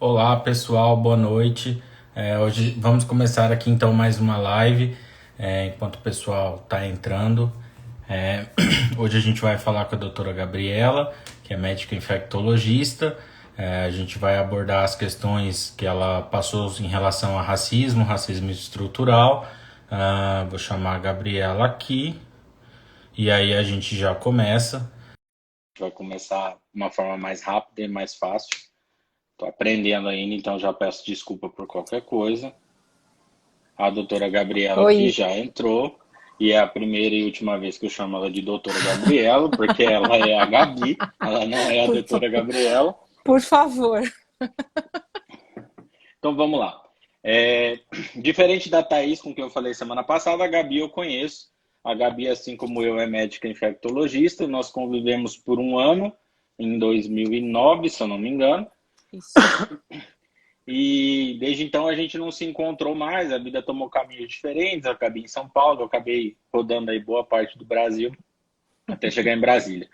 Olá pessoal, boa noite. Hoje vamos começar aqui então mais uma live, enquanto o pessoal está entrando. Hoje a gente vai falar com a doutora Gabriela, que é médica infectologista. A gente vai abordar as questões que ela passou em relação a racismo, racismo estrutural. Vou chamar a Gabriela aqui e aí a gente já começa. Vai começar de uma forma mais rápida e mais fácil. Estou aprendendo ainda, então já peço desculpa por qualquer coisa. A doutora Gabriela aqui Oi, já entrou, e é a primeira e última vez que eu chamo ela de doutora Gabriela, porque ela é a Gabi, ela não é a por, doutora Gabriela. por favor. Então vamos lá. Diferente da Thaís, com quem eu falei semana passada, a Gabi eu conheço. A Gabi, assim como eu, é médica infectologista. Nós convivemos por um ano, em 2009, se eu não me engano. Isso. E desde então a gente não se encontrou mais, a vida tomou caminhos diferentes. Eu acabei em São Paulo, eu acabei rodando aí boa parte do Brasil até chegar em Brasília.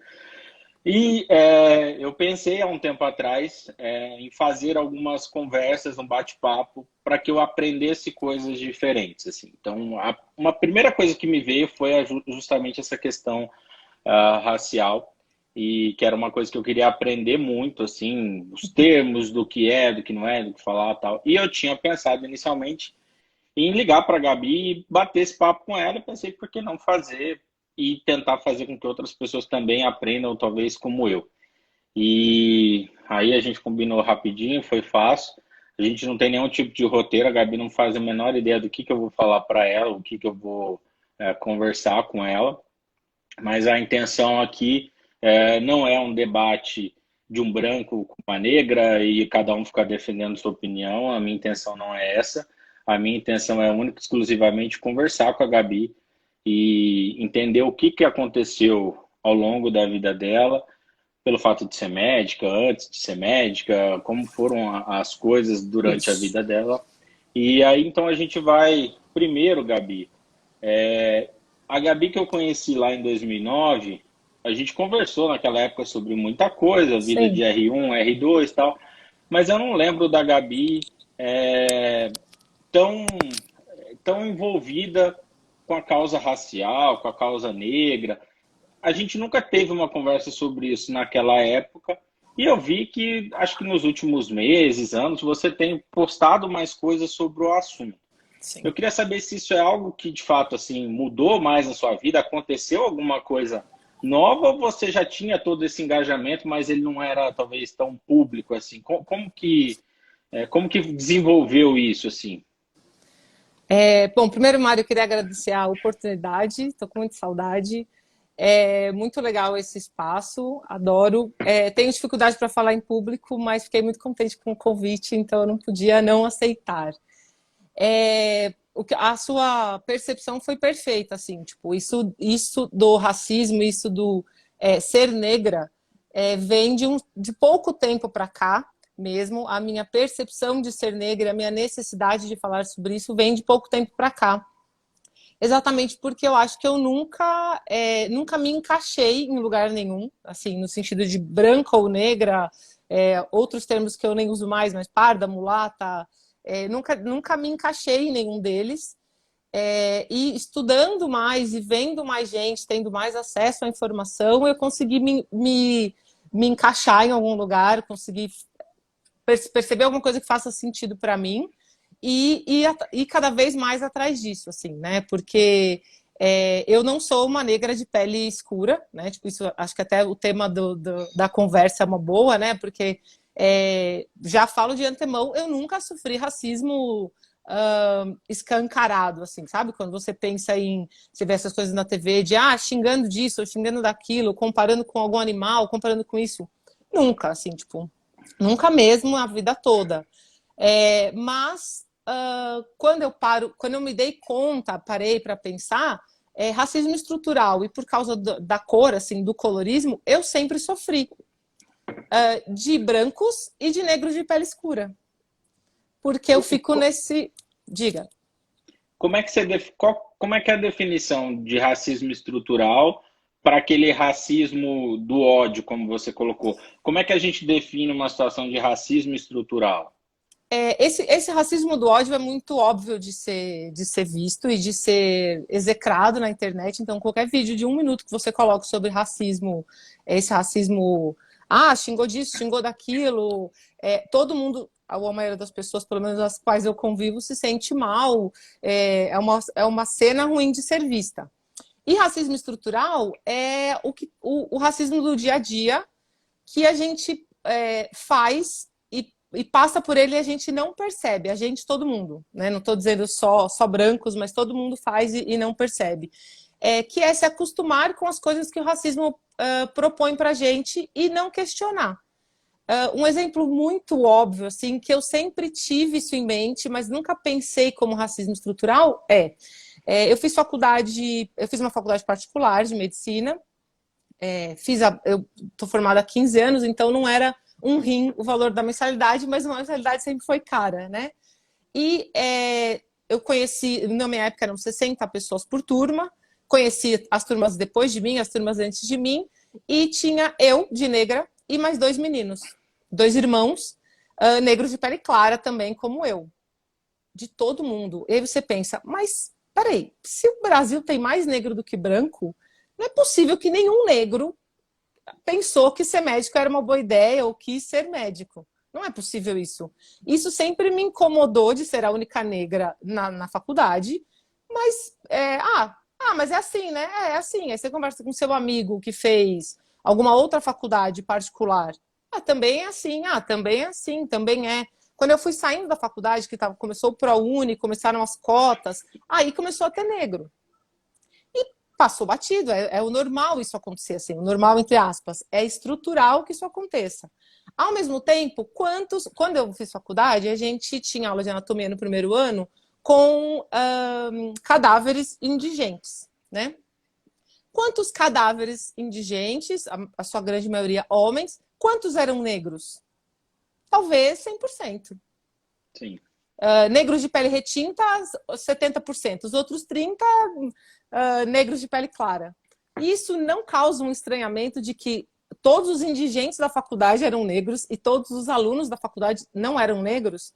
E eu pensei há um tempo atrás em fazer algumas conversas, um bate-papo, para que eu aprendesse coisas diferentes. Assim. Então, uma primeira coisa que me veio foi justamente essa questão racial, e que era uma coisa que eu queria aprender muito, assim, os termos do que é, do que não é, do que falar, tal. E eu tinha pensado inicialmente em ligar para a Gabi e bater esse papo com ela. Eu pensei, por que não fazer e tentar fazer com que outras pessoas também aprendam, talvez como eu. E aí a gente combinou rapidinho, foi fácil. A gente não tem nenhum tipo de roteiro, a Gabi não faz a menor ideia do que eu vou falar para ela, o que eu vou conversar com ela. Mas a intenção aqui não é um debate de um branco com uma negra e cada um ficar defendendo sua opinião. A minha intenção não é essa. A minha intenção é única e exclusivamente conversar com a Gabi e entender o que aconteceu ao longo da vida dela, pelo fato de ser médica, antes de ser médica, como foram as coisas durante a Isso. vida dela. E aí então a gente vai, primeiro, Gabi, a Gabi que eu conheci lá em 2009, a gente conversou naquela época sobre muita coisa, vida de Sim. R1, R2 e tal, mas eu não lembro da Gabi tão, tão envolvida com a causa racial, com a causa negra. A gente nunca teve uma conversa sobre isso naquela época, e eu vi que, acho que nos últimos meses, anos, você tem postado mais coisas sobre o assunto. Eu Sim. queria saber se isso é algo que de fato assim mudou mais na sua vida, aconteceu alguma coisa nova, ou você já tinha todo esse engajamento, mas ele não era talvez tão público assim. Como que desenvolveu isso assim? Bom, primeiro, Mário, eu queria agradecer a oportunidade, estou com muita saudade. É muito legal esse espaço, adoro. Tenho dificuldade para falar em público, mas fiquei muito contente com o convite, então eu não podia não aceitar. A sua percepção foi perfeita, assim, tipo, isso do racismo, isso do ser negra, vem de pouco tempo para cá mesmo. A minha percepção de ser negra, a minha necessidade de falar sobre isso vem de pouco tempo para cá. Exatamente porque eu acho que eu nunca me encaixei em lugar nenhum, assim, no sentido de branca ou negra, outros termos que eu nem uso mais, mas parda, mulata, nunca me encaixei em nenhum deles. E estudando mais e vendo mais gente, tendo mais acesso à informação, eu consegui me encaixar em algum lugar, consegui perceber alguma coisa que faça sentido para mim e cada vez mais atrás disso, assim, né? Porque eu não sou uma negra de pele escura, né? Tipo, isso acho que até o tema da conversa é uma boa, né? Porque já falo de antemão, eu nunca sofri racismo escancarado, assim, sabe? Quando você pensa em você vê essas coisas na TV de xingando disso, ou xingando daquilo, comparando com algum animal, comparando com isso. Nunca, assim, tipo, nunca mesmo a vida toda. Mas quando eu me dei conta, parei para pensar, racismo estrutural e por causa da cor, assim, do colorismo, eu sempre sofri de brancos e de negros de pele escura, porque eu E fico nesse, diga. como é que como é que é a definição de racismo estrutural para aquele racismo do ódio, como você colocou? Como é que a gente define uma situação de racismo estrutural? Esse racismo do ódio é muito óbvio de ser visto e de ser execrado na internet. Então, qualquer vídeo de 1 minuto que você coloque sobre racismo, esse racismo, xingou disso, xingou daquilo, todo mundo, a maioria das pessoas, pelo menos as quais eu convivo, se sente mal. É uma cena ruim de ser vista. E racismo estrutural é o racismo do dia a dia que a gente faz e passa por ele e a gente não percebe, a gente, todo mundo, né? Não estou dizendo só brancos, mas todo mundo faz e não percebe. Que é se acostumar com as coisas que o racismo propõe para a gente e não questionar. Um exemplo muito óbvio, assim, que eu sempre tive isso em mente, mas nunca pensei como racismo estrutural, eu fiz uma faculdade particular de medicina, eu estou formada há 15 anos, então não era um rim o valor da mensalidade, mas uma mensalidade sempre foi cara, né? E eu conheci, na minha época eram 60 pessoas por turma, conheci as turmas depois de mim, as turmas antes de mim, e tinha eu, de negra, e mais 2 meninos, 2 irmãos, negros de pele clara também, como eu. De todo mundo. E aí você pensa, mas peraí, se o Brasil tem mais negro do que branco, não é possível que nenhum negro pensou que ser médico era uma boa ideia ou quis ser médico. Não é possível isso. Isso sempre me incomodou de ser a única negra na faculdade, mas mas é assim, né? É assim. Aí você conversa com seu amigo que fez alguma outra faculdade particular. Também é assim. Também é assim, também é. Quando eu fui saindo da faculdade, começou o ProUni, começaram as cotas, aí começou a ter negro. Passou batido, é o normal isso acontecer, assim, o normal entre aspas, é estrutural que isso aconteça. Ao mesmo tempo, quando eu fiz faculdade, a gente tinha aula de anatomia no primeiro ano com cadáveres indigentes, né? Quantos cadáveres indigentes, a sua grande maioria homens, quantos eram negros? Talvez 100%. Sim. Negros de pele retinta, 70%. Os outros 30%, negros de pele clara. Isso não causa um estranhamento de que todos os indigentes da faculdade eram negros e todos os alunos da faculdade não eram negros?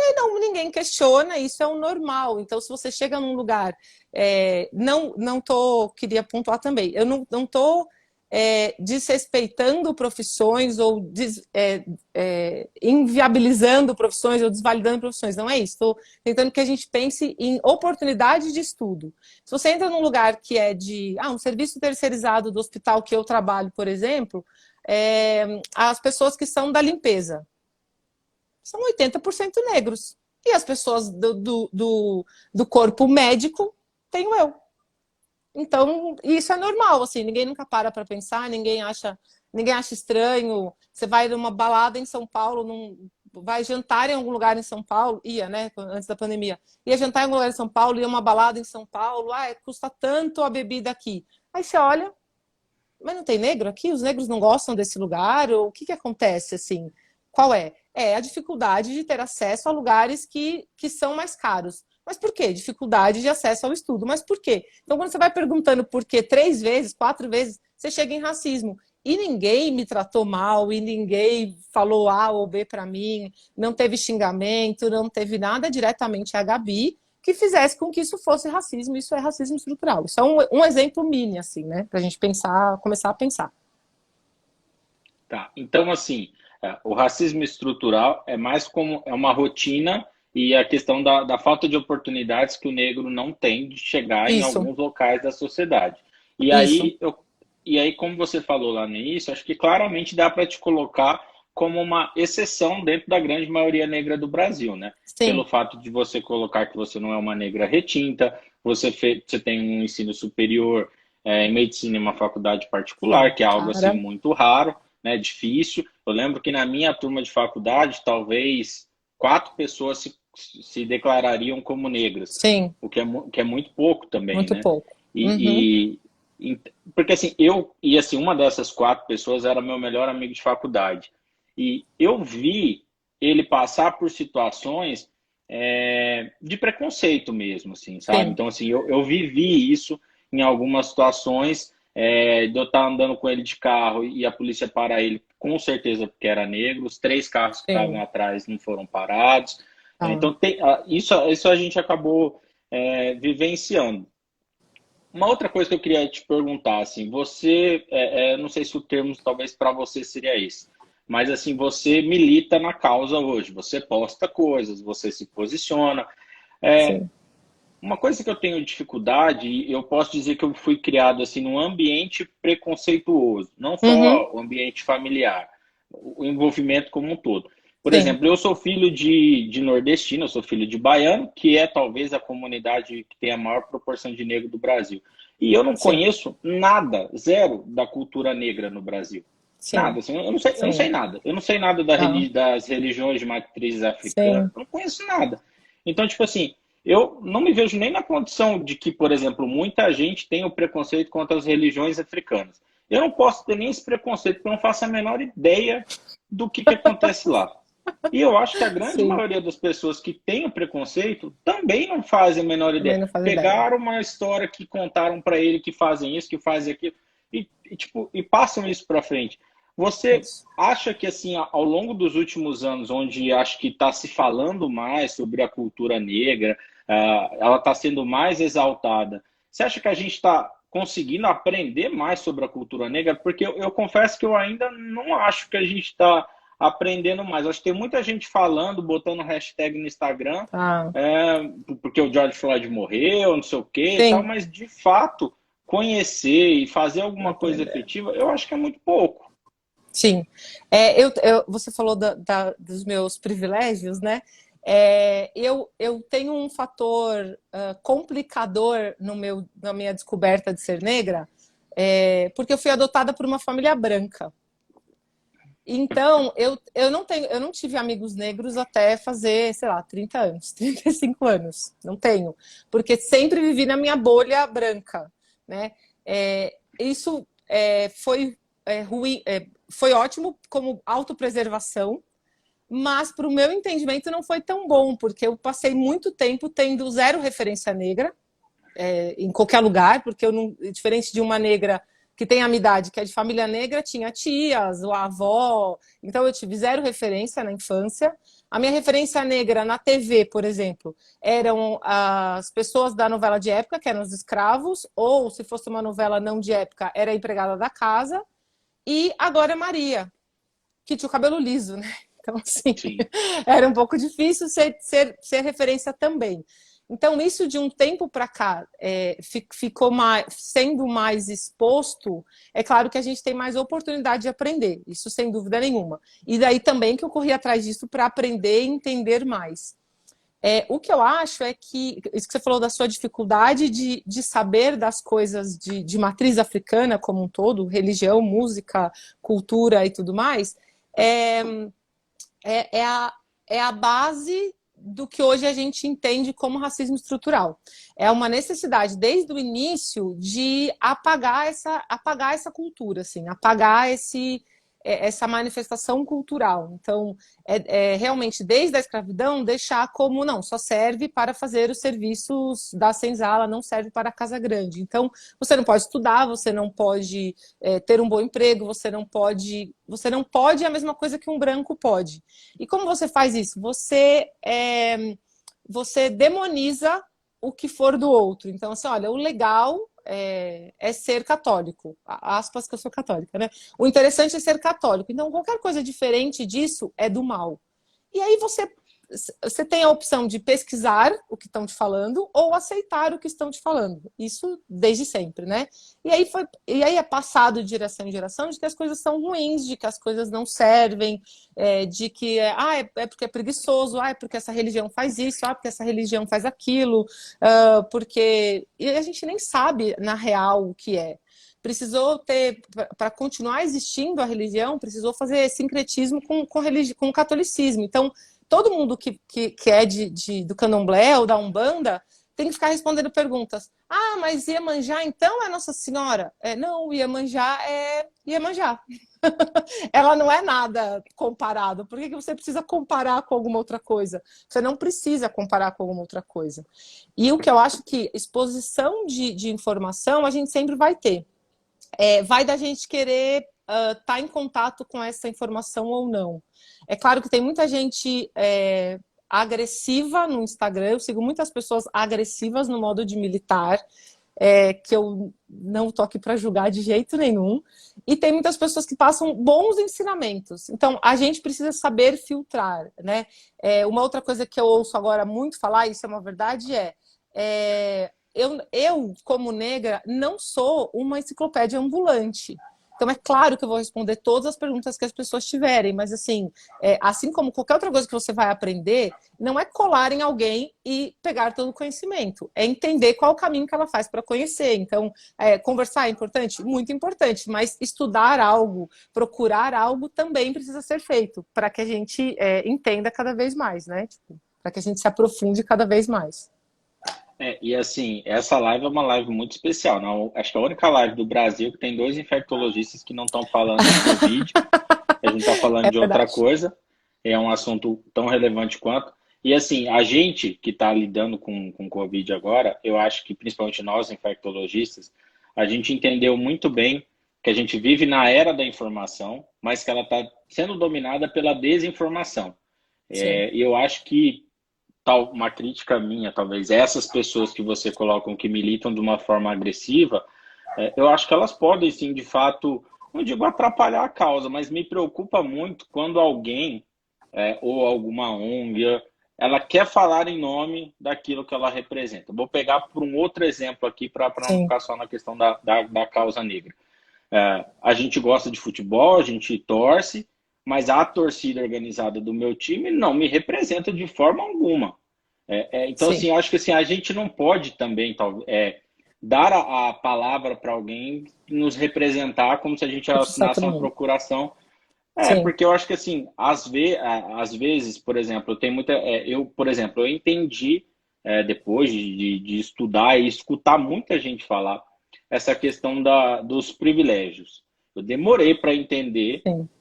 E ninguém questiona, isso é o normal. Então, se você chega num lugar... queria pontuar também, eu não estou desrespeitando profissões ou inviabilizando profissões ou desvalidando profissões, não é isso. Estou tentando que a gente pense em oportunidade de estudo. Se você entra num lugar que é de um serviço terceirizado do hospital que eu trabalho, por exemplo, as pessoas que são da limpeza são 80% negros. E as pessoas do corpo médico tenho eu. Então, isso é normal, assim, ninguém nunca para pensar, ninguém acha estranho. Você vai numa balada em São Paulo, vai jantar em algum lugar em São Paulo, né, antes da pandemia, ia jantar em algum lugar em São Paulo, ia uma balada em São Paulo, custa tanto a bebida aqui. Aí você olha, mas não tem negro aqui? Os negros não gostam desse lugar? Ou o que acontece, assim? Qual é? É a dificuldade de ter acesso a lugares que são mais caros. Mas por quê? Dificuldade de acesso ao estudo. Mas por quê? Então, quando você vai perguntando por quê 3 vezes, 4 vezes, você chega em racismo. E ninguém me tratou mal, e ninguém falou A ou B para mim, não teve xingamento, não teve nada diretamente a Gabi que fizesse com que isso fosse racismo. Isso é racismo estrutural. Isso é um exemplo mini, assim, né? Para a gente começar a pensar. Tá, então assim, o racismo estrutural é mais como uma rotina e a questão da falta de oportunidades que o negro não tem de chegar em Isso, alguns locais da sociedade. E isso. aí, como você falou lá no início, acho que claramente dá para te colocar como uma exceção dentro da grande maioria negra do Brasil, né? Pelo Sim, fato de você colocar que você não é uma negra retinta, você tem um ensino superior em medicina em uma faculdade particular, que é algo assim cara. muito raro, né? Difícil. Eu lembro que na minha turma de faculdade, talvez 4 pessoas se declarariam como negras, Sim, que é muito pouco também, muito né? pouco. Uhum. E, porque assim, uma dessas 4 pessoas era meu melhor amigo de faculdade. E eu vi ele passar por situações de preconceito mesmo, assim, sabe? Sim, Então, assim, eu vivi isso em algumas situações, de eu estar andando com ele de carro e a polícia para ele com certeza porque era negro, os 3 carros que estavam sim. atrás não foram parados. Ah, Então, isso a gente acabou vivenciando. Uma outra coisa que eu queria te perguntar, assim, você, não sei se o termo talvez para você seria esse, mas assim, você milita na causa hoje, você posta coisas, você se posiciona. É, sim. uma coisa que eu tenho dificuldade, e eu posso dizer que eu fui criado assim num ambiente preconceituoso, não Uhum, só o ambiente familiar, o envolvimento como um todo. Por sim, exemplo, eu sou filho de nordestino, eu sou filho de baiano, que é talvez a comunidade que tem a maior proporção de negro do Brasil. E eu não sim, conheço nada, zero, da cultura negra no Brasil. sim, Nada, assim, eu não sei sim. nada. Eu não sei nada Ah, das religiões de matrizes africanas, sim, eu não conheço nada. Então, tipo assim, eu não me vejo nem na condição de que, por exemplo, muita gente tem o preconceito contra as religiões africanas. Eu não posso ter nem esse preconceito, porque eu não faço a menor ideia do que acontece lá. E eu acho que a grande sim. maioria das pessoas que têm o preconceito também não fazem a menor Também ideia. não faz ideia. Pegaram uma história que contaram para ele que fazem isso, que fazem aquilo, tipo, e passam isso para frente. Você Isso. acha que, assim, ao longo dos últimos anos, onde acho que está se falando mais sobre a cultura negra, ela está sendo mais exaltada, você acha que a gente está conseguindo aprender mais sobre a cultura negra? Porque eu confesso que eu ainda não acho que a gente está aprendendo mais. Acho que tem muita gente falando, botando hashtag no Instagram, Ah, porque o George Floyd morreu, não sei o que e tal, sim, mas de fato conhecer e fazer alguma coisa aprender. efetiva, eu acho que é muito pouco. Sim. Você falou dos meus privilégios, né? Eu tenho um fator complicador na minha descoberta de ser negra, porque eu fui adotada por uma família branca. Então, eu não tive amigos negros até fazer, sei lá, 30 anos, 35 anos. Não tenho. Porque sempre vivi na minha bolha branca, né? Isso foi ruim, foi ótimo como autopreservação, mas para o meu entendimento não foi tão bom, porque eu passei muito tempo tendo zero referência negra, em qualquer lugar, porque eu não, diferente de uma negra que tem a minha idade, que é de família negra, tinha tias, ou a avó, então eu tive zero referência na infância. A minha referência negra na TV, por exemplo, eram as pessoas da novela de época, que eram os escravos, ou se fosse uma novela não de época, era a empregada da casa, e agora é Maria, que tinha o cabelo liso, né? Então, assim, Sim. era um pouco difícil ser referência também. Então, isso de um tempo para cá ficou sendo mais exposto, é claro que a gente tem mais oportunidade de aprender, isso sem dúvida nenhuma. E daí também que eu corri atrás disso para aprender e entender mais. O que eu acho é que, isso que você falou da sua dificuldade de saber das coisas de matriz africana como um todo, religião, música, cultura e tudo mais, é, é, é, a, é a base do que hoje a gente entende como racismo estrutural. É uma necessidade, desde o início, de apagar essa cultura, assim, apagar essa manifestação cultural. Então, realmente, desde a escravidão, deixar como não, só serve para fazer os serviços da senzala, não serve para a casa grande. Então, você não pode estudar, você não pode ter um bom emprego, você não pode a mesma coisa que um branco pode. E como você faz isso? Você demoniza o que for do outro. Então, assim, olha, o legal é ser católico. Aspas que eu sou católica, né? O interessante é ser católico. Então, qualquer coisa diferente disso é do mal. E aí você tem a opção de pesquisar o que estão te falando ou aceitar o que estão te falando. Isso desde sempre, né? E aí é passado de geração em geração de que as coisas são ruins, de que as coisas não servem, de que é porque é preguiçoso, é porque essa religião faz isso, porque essa religião faz aquilo, porque e a gente nem sabe na real o que é. Precisou ter, para continuar existindo a religião, precisou fazer sincretismo com o catolicismo. Então, todo mundo que é do candomblé ou da Umbanda tem que ficar respondendo perguntas. Ah, mas Iemanjá então é Nossa Senhora? Não, Iemanjá é Iemanjá. Ela não é nada comparado. Por que você precisa comparar com alguma outra coisa? Você não precisa comparar com alguma outra coisa. E o que eu acho que exposição de informação a gente sempre vai ter. Vai da gente querer tá em contato com essa informação ou não. É claro que tem muita gente agressiva no Instagram, eu sigo muitas pessoas agressivas no modo de militar, que eu não tô aqui para julgar de jeito nenhum, e tem muitas pessoas que passam bons ensinamentos. Então, a gente precisa saber filtrar, né? Uma outra coisa que eu ouço agora muito falar, isso é uma verdade, eu, como negra, não sou uma enciclopédia ambulante. Então, é claro que eu vou responder todas as perguntas que as pessoas tiverem, mas assim como qualquer outra coisa que você vai aprender, não é colar em alguém e pegar todo o conhecimento, é entender qual o caminho que ela faz para conhecer. Então, conversar é importante? Muito importante, mas estudar algo, procurar algo também precisa ser feito para que a gente entenda cada vez mais, né? Tipo, para que a gente se aprofunde cada vez mais. E assim, essa live é uma live muito especial, não? Acho que é a única live do Brasil que tem dois infectologistas que não estão falando de Covid, a gente está falando É de outra verdade. coisa, é um assunto tão relevante quanto. E assim, a gente que está lidando com Covid agora, eu acho que principalmente nós infectologistas, a gente entendeu muito bem que a gente vive na era da informação, mas que ela está sendo dominada pela desinformação. Sim, E eu acho que uma crítica minha, talvez, essas pessoas que você coloca que militam de uma forma agressiva, eu acho que elas podem, sim, de fato, não digo atrapalhar a causa, mas me preocupa muito quando alguém, ou alguma ONG, ela quer falar em nome daquilo que ela representa. Vou pegar por um outro exemplo aqui, para não sim, ficar só na questão da causa negra. A gente gosta de futebol, a gente torce, mas a torcida organizada do meu time não me representa de forma alguma. Então, sim. assim, eu acho que assim, a gente não pode também dar a palavra para alguém nos representar como se a gente Justiça assinasse todo uma mundo. procuração. Sim, Porque eu acho que assim, às vezes, por exemplo, por exemplo, eu entendi depois de estudar e escutar muita gente falar essa questão dos privilégios. Eu demorei para sim,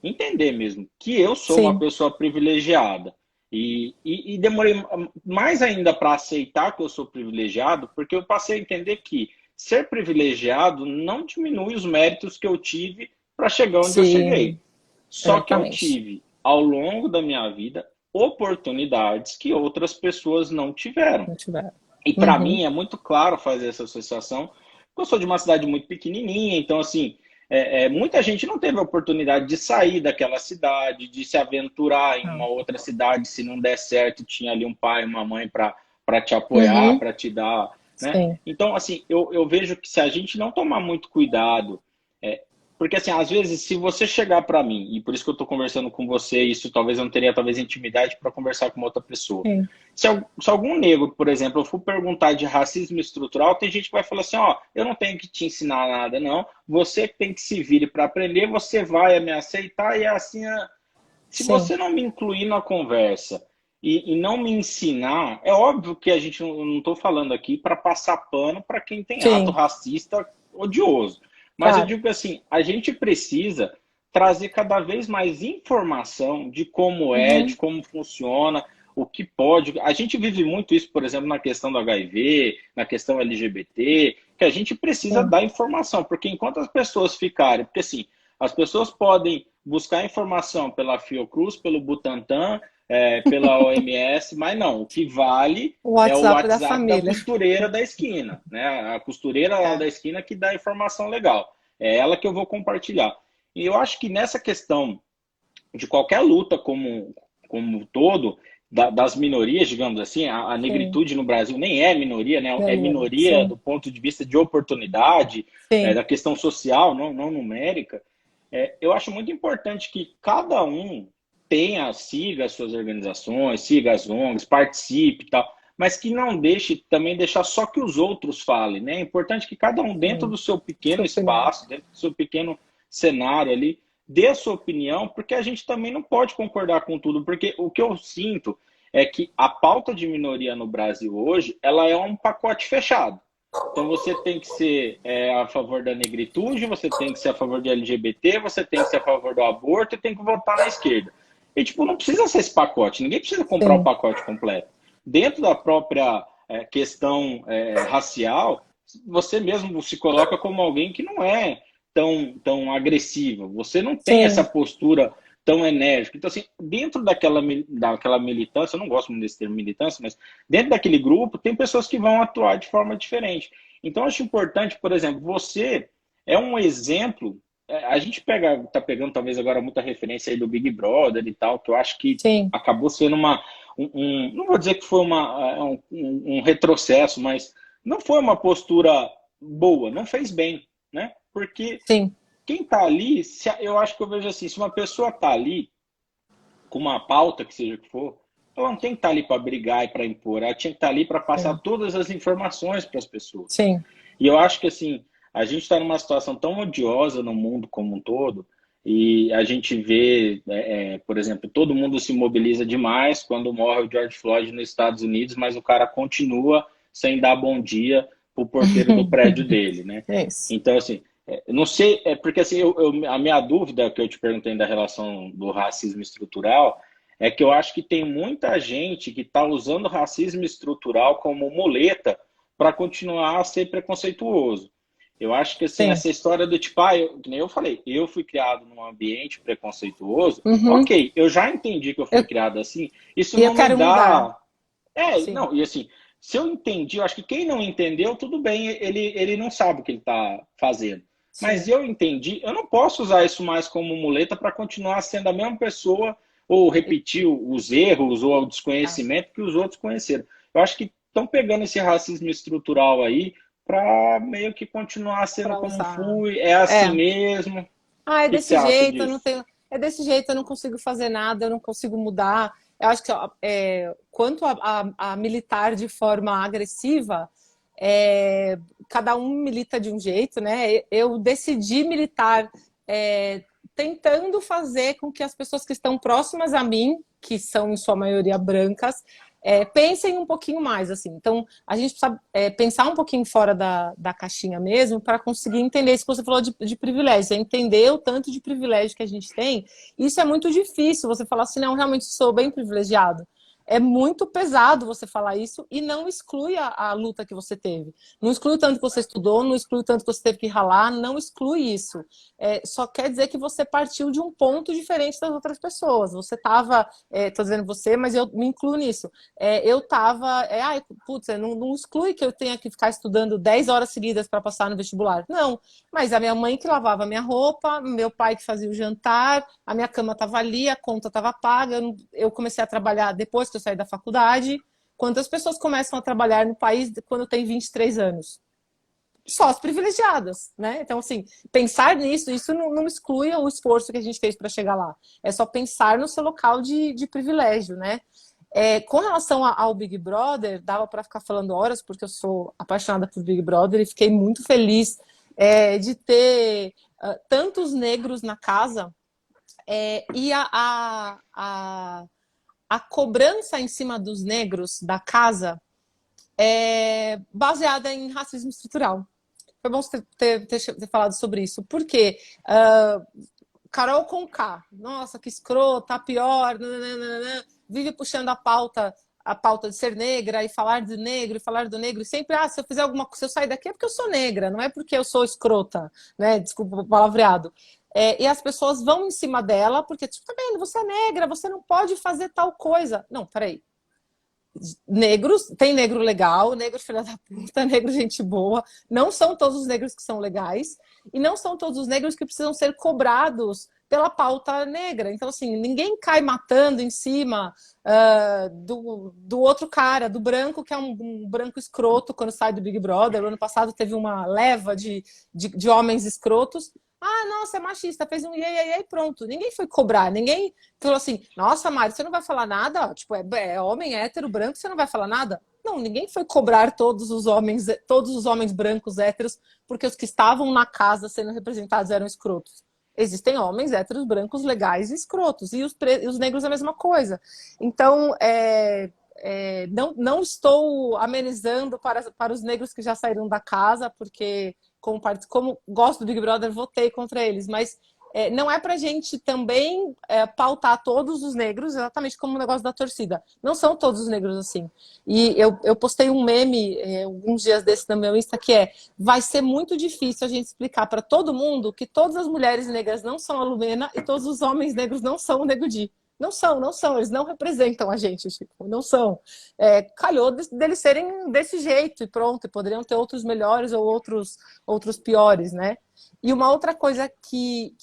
entender mesmo que eu sou uma sim, pessoa privilegiada. E demorei mais ainda para aceitar que eu sou privilegiado, porque eu passei a entender que ser privilegiado não diminui os méritos que eu tive para chegar onde eu sim, cheguei. Só que eu exatamente. tive, ao longo da minha vida, oportunidades que outras pessoas não tiveram. Não tiver. E para Uhum. mim é muito claro fazer essa associação, porque eu sou de uma cidade muito pequenininha, então assim, muita gente não teve a oportunidade de sair daquela cidade, de se aventurar em uma Não. outra cidade, se não der certo, tinha ali um pai, uma mãe para te apoiar, Uhum. para te dar, né? Sim, Então, assim, eu vejo que se a gente não tomar muito cuidado, porque assim, às vezes, se você chegar para mim, e por isso que eu estou conversando com você, isso talvez eu não teria talvez intimidade para conversar com uma outra pessoa. sim, Se algum negro, por exemplo, eu for perguntar de racismo estrutural, tem gente que vai falar assim, ó, eu não tenho que te ensinar nada, não. Você que tem que se vir para aprender, você vai me aceitar e é assim, se sim, você não me incluir na conversa e não me ensinar, é óbvio que a gente não estou falando aqui para passar pano para quem tem ato sim, racista odioso. Mas eu claro. digo assim, a gente precisa trazer cada vez mais informação de como de Uhum. como funciona, o que pode. A gente vive muito isso, por exemplo, na questão do HIV, na questão LGBT, que a gente precisa Sim, dar informação, porque enquanto as pessoas ficarem, porque assim, as pessoas podem buscar informação pela Fiocruz, pelo Butantan, pela OMS, mas não, o que vale o é o WhatsApp da WhatsApp da família. costureira da esquina, né? A costureira lá É, da esquina que dá a informação legal. É ela que eu vou compartilhar. E eu acho que nessa questão de qualquer luta como um todo, das minorias, digamos assim, a sim, negritude no Brasil nem é minoria, né? É Daniela, minoria sim, do ponto de vista de oportunidade, sim, da questão social, não numérica. Eu acho muito importante que cada um siga as suas organizações, siga as ONGs, participe e tal, mas que não deixe também deixar só que os outros falem, né? É importante que cada um dentro sim. do seu pequeno Sua opinião. espaço, dentro do seu pequeno cenário ali, dê a sua opinião, porque a gente também não pode concordar com tudo, porque o que eu sinto é que a pauta de minoria no Brasil hoje, ela é um pacote fechado. Então você tem que ser a favor da negritude, você tem que ser a favor de LGBT, você tem que ser a favor do aborto e tem que votar na esquerda. E tipo, não precisa ser esse pacote, ninguém precisa comprar o Sim, pacote completo. Dentro da própria questão racial, você mesmo se coloca como alguém que não é tão agressiva, você não tem essa Sim, postura tão enérgica. Então, assim, dentro daquela militância, eu não gosto muito desse termo militância, mas dentro daquele grupo tem pessoas que vão atuar de forma diferente. Então, eu acho importante, por exemplo, você é um exemplo. A gente tá pegando talvez agora muita referência aí do Big Brother e tal, que eu acho que sim, acabou sendo não vou dizer que foi um retrocesso, mas não foi uma postura boa, não fez bem, né? Porque sim. quem está ali, eu acho que eu vejo assim, se uma pessoa está ali com uma pauta, que seja o que for, ela não tem que estar ali para brigar e para impor, ela tinha que estar ali para passar Sim, todas as informações para as pessoas. sim, E eu acho que assim, a gente está numa situação tão odiosa no mundo como um todo, e a gente vê, por exemplo, todo mundo se mobiliza demais quando morre o George Floyd nos Estados Unidos, mas o cara continua sem dar bom dia pro porteiro do prédio dele, né? é isso. Então, assim, eu não sei, porque assim, a minha dúvida que eu te perguntei da relação do racismo estrutural é que eu acho que tem muita gente que está usando o racismo estrutural como muleta para continuar a ser preconceituoso. Eu acho que assim, Sim. essa história do tipo, que nem eu falei, eu fui criado num ambiente preconceituoso, Uhum. ok, eu já entendi que eu fui Eu, criado assim, isso e eu não me quero mudar. dá. Sim, Não, e assim, se eu entendi, eu acho que quem não entendeu, tudo bem, ele não sabe o que ele está fazendo. Mas sim. eu entendi, eu não posso usar isso mais como muleta para continuar sendo a mesma pessoa ou repetir os erros ou o Ah, desconhecimento que os outros conheceram. Eu acho que estão pegando esse racismo estrutural aí para meio que continuar sendo para como usar. fui, é assim É. mesmo. O Ah, é que você desse acha jeito, eu não disso? tenho. É desse jeito, eu não consigo fazer nada, eu não consigo mudar. Eu acho que ó, quanto a militar de forma agressiva, é, cada um milita de um jeito, né? Eu decidi militar é, tentando fazer com que as pessoas que estão próximas a mim, que são em sua maioria brancas, pensem um pouquinho mais, assim. Então, a gente precisa pensar um pouquinho fora da caixinha mesmo para conseguir entender isso que você falou de privilégio, é entender o tanto de privilégio que a gente tem. Isso é muito difícil, você falar assim, não, realmente sou bem privilegiado. É muito pesado você falar isso e não exclui a luta que você teve. Não exclui o tanto que você estudou, não exclui o tanto que você teve que ralar, não exclui isso. Só quer dizer que você partiu de um ponto diferente das outras pessoas. Você estava, estou dizendo você, mas eu me incluo nisso. Eu estava, putz, não exclui que eu tenha que ficar estudando 10 horas seguidas para passar no vestibular. Não, mas a minha mãe que lavava a minha roupa, meu pai que fazia o jantar, a minha cama estava ali, a conta estava paga, eu comecei a trabalhar depois que eu saí da faculdade. Quantas pessoas começam a trabalhar no país quando tem 23 anos? Só as privilegiadas, né? Então, assim, pensar nisso, isso não exclui o esforço que a gente fez para chegar lá. É só pensar no seu local de privilégio, né? Com relação ao Big Brother, dava para ficar falando horas, porque eu sou apaixonada por Big Brother e fiquei muito feliz de ter tantos negros na casa e a cobrança em cima dos negros da casa baseada em racismo estrutural. Foi bom você ter falado sobre isso. Por quê? Carol Conká, nossa, que escrota, pior, nananana, vive puxando a pauta de ser negra e falar de negro e falar do negro. E sempre, se eu fizer alguma coisa, se eu sair daqui é porque eu sou negra, não é porque eu sou escrota, né? Desculpa o palavreado. E as pessoas vão em cima dela porque, tipo, tá vendo, você é negra, você não pode fazer tal coisa. Não, peraí, negros, tem negro legal, negro filha da puta, negro gente boa. Não são todos os negros que são legais e não são todos os negros que precisam ser cobrados pela pauta negra. Então, assim, ninguém cai matando em cima do outro cara, do branco, que é um branco escroto quando sai do Big Brother. O ano passado teve uma leva de homens escrotos. Ah, nossa, é machista, fez um iê, e pronto. Ninguém foi cobrar, ninguém falou assim, nossa, Mari, você não vai falar nada? Tipo, é homem hétero, branco, você não vai falar nada? Não, ninguém foi cobrar todos os homens brancos héteros, porque os que estavam na casa sendo representados eram escrotos. Existem homens héteros, brancos, legais e escrotos. E os negros a mesma coisa. Então, não estou amenizando para os negros que já saíram da casa, porque como gosto do Big Brother, votei contra eles. Mas não é pra gente também pautar todos os negros, exatamente como o negócio da torcida. Não são todos os negros assim. E eu postei um meme alguns dias desses no meu Insta que vai ser muito difícil a gente explicar para todo mundo que todas as mulheres negras não são a Lumena e todos os homens negros não são o Nego Di. Não são, eles não representam a gente, tipo, não são. Calhou deles serem desse jeito e pronto, e poderiam ter outros melhores ou outros piores, né? E uma outra coisa que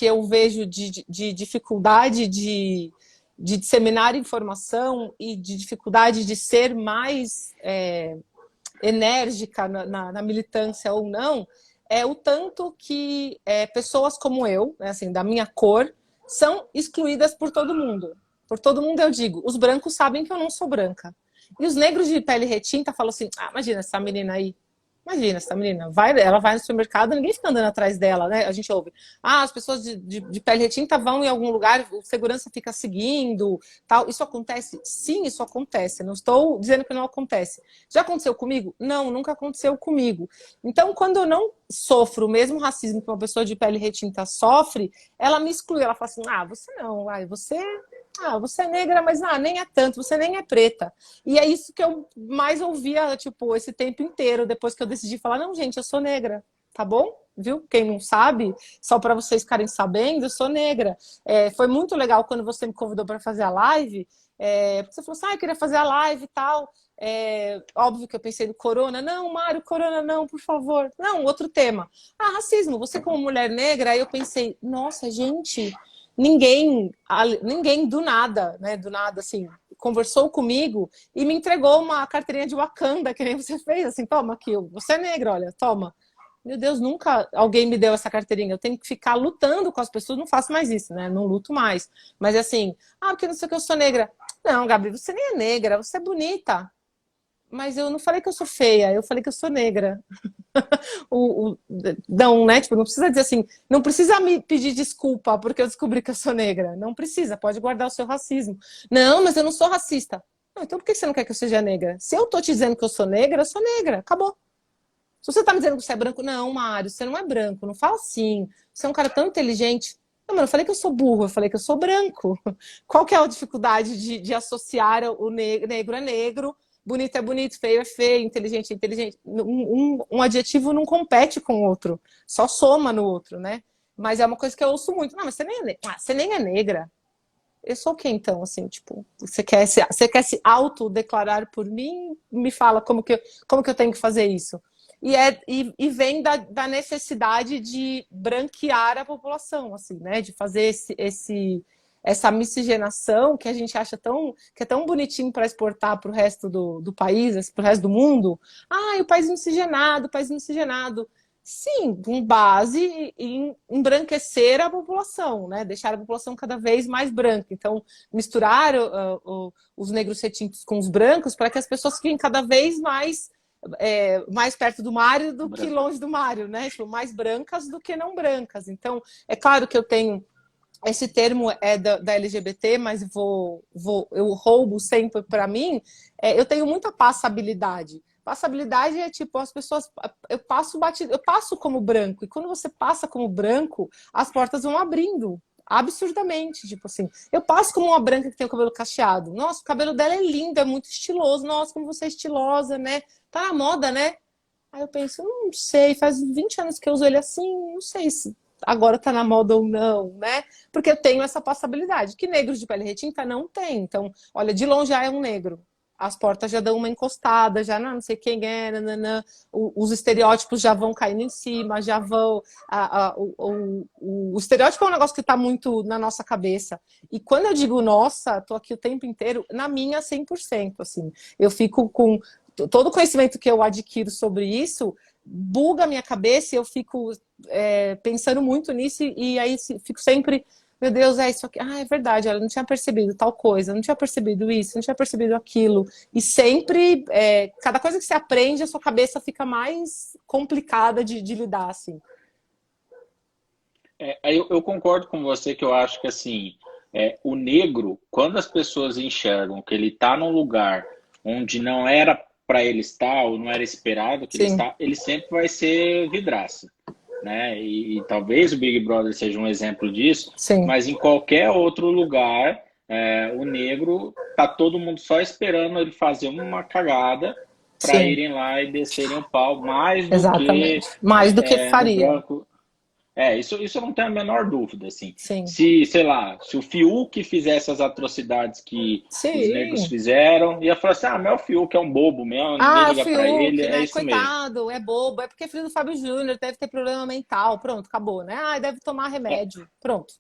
eu vejo de dificuldade de disseminar informação e de dificuldade de ser mais enérgica na militância ou não, é o tanto que pessoas como eu, né, assim, da minha cor, são excluídas por todo mundo. Por todo mundo eu digo, os brancos sabem que eu não sou branca. E os negros de pele retinta falam assim, imagina essa menina aí. Imagina essa menina, ela vai no supermercado, ninguém fica andando atrás dela, né? A gente ouve, as pessoas de pele retinta vão em algum lugar, o segurança fica seguindo, tal. Isso acontece? Sim, isso acontece. Não estou dizendo que não acontece. Já aconteceu comigo? Não, nunca aconteceu comigo. Então, quando eu não sofro o mesmo racismo que uma pessoa de pele retinta sofre, ela me exclui. Ela fala assim, você não, você é negra, mas nem é tanto, você nem é preta. E é isso que eu mais ouvia, tipo, esse tempo inteiro, depois que eu decidi falar, não, gente, eu sou negra, tá bom? Viu? Quem não sabe, só para vocês ficarem sabendo, eu sou negra. Foi muito legal quando você me convidou para fazer a live, você falou assim, eu queria fazer a live e tal. Óbvio que eu pensei no corona. Não, Mário, corona não, por favor. Não, outro tema. Racismo. Você como mulher negra, aí eu pensei, nossa, gente, ninguém do nada, né? Do nada, assim, conversou comigo e me entregou uma carteirinha de Wakanda, que nem você fez, assim, toma aqui, você é negra, olha, toma. Meu Deus, nunca alguém me deu essa carteirinha. Eu tenho que ficar lutando com as pessoas. Não faço mais isso, né? Não luto mais. Mas assim, porque não sei o que eu sou negra. Não, Gabi, você nem é negra, você é bonita. Mas eu não falei que eu sou feia, eu falei que eu sou negra. Não, né? Tipo, não precisa dizer assim, não precisa me pedir desculpa porque eu descobri que eu sou negra. Não precisa, pode guardar o seu racismo. Não, mas eu não sou racista. Não, então por que você não quer que eu seja negra? Se eu tô te dizendo que eu sou negra, acabou. Se você tá me dizendo que você é branco, não, Mário, você não é branco, não fala assim. Você é um cara tão inteligente. Não, mas eu falei que eu sou burro, eu falei que eu sou branco. Qual que é a dificuldade de associar o negro é negro, bonito é bonito, feio é feio, inteligente é inteligente? Um adjetivo não compete com o outro, só soma no outro, né? Mas é uma coisa que eu ouço muito. Não, mas você nem é negra. Eu sou o quê, então? Assim, tipo, você quer se autodeclarar por mim? Me fala como que eu tenho que fazer isso. E vem da necessidade de branquear a população, assim, né? De fazer essa miscigenação que a gente acha que é tão bonitinho para exportar para o resto do país, para o resto do mundo. O país miscigenado, o país miscigenado. Sim, com base em embranquecer a população, né? Deixar a população cada vez mais branca. Então, misturar os negros retintos com os brancos para que as pessoas fiquem cada vez mais perto do Mário do que longe do Mário, né? Tipo, mais brancas do que não brancas. Então, é claro que eu tenho esse termo da LGBT, mas eu roubo sempre para mim. Eu tenho muita passabilidade. Passabilidade é tipo, as pessoas. Eu passo como branco, e quando você passa como branco, as portas vão abrindo. Absurdamente, tipo assim, eu passo como uma branca que tem o cabelo cacheado. Nossa, o cabelo dela é lindo, é muito estiloso. Nossa, como você é estilosa, né? Tá na moda, né? Aí eu penso, não sei, faz 20 anos que eu uso ele assim, não sei se agora tá na moda ou não, né? Porque eu tenho essa passabilidade, que negros de pele retinta não tem. Então, olha, de longe já é um negro. As portas já dão uma encostada, já não sei quem é, nananã. Os estereótipos já vão caindo em cima, já vão. O estereótipo é um negócio que está muito na nossa cabeça. E quando eu digo nossa, tô aqui o tempo inteiro, na minha 100%. Assim, eu fico com todo o conhecimento que eu adquiro sobre isso, buga a minha cabeça e eu fico pensando muito nisso, e aí fico sempre. Meu Deus, é isso aqui. É verdade, ela não tinha percebido tal coisa, não tinha percebido isso, não tinha percebido aquilo. E sempre, cada coisa que você aprende, a sua cabeça fica mais complicada de lidar, assim. Eu concordo com você que eu acho que, assim, o negro, quando as pessoas enxergam que ele está num lugar onde não era para ele estar, ou não era esperado que ele Sim. está, ele sempre vai ser vidraça. né? E talvez o Big Brother seja um exemplo disso, Sim, mas em qualquer outro lugar, o negro tá todo mundo só esperando ele fazer uma cagada para sim, irem lá e descerem o pau, mais do que exatamente. Mais do que no faria. branco. Isso eu não tenho a menor dúvida, assim. Sim, Se, sei lá, se o Fiuk fizesse as atrocidades que os negros sim. fizeram, ia falar assim, mas o Fiuk é um bobo mesmo, ninguém Ah, o liga para ele, Fiuk, é né? isso mesmo. Coitado, é bobo, é porque é filho do Fábio Júnior, deve ter problema mental. Pronto, acabou, né? Ah, deve tomar remédio. Pronto,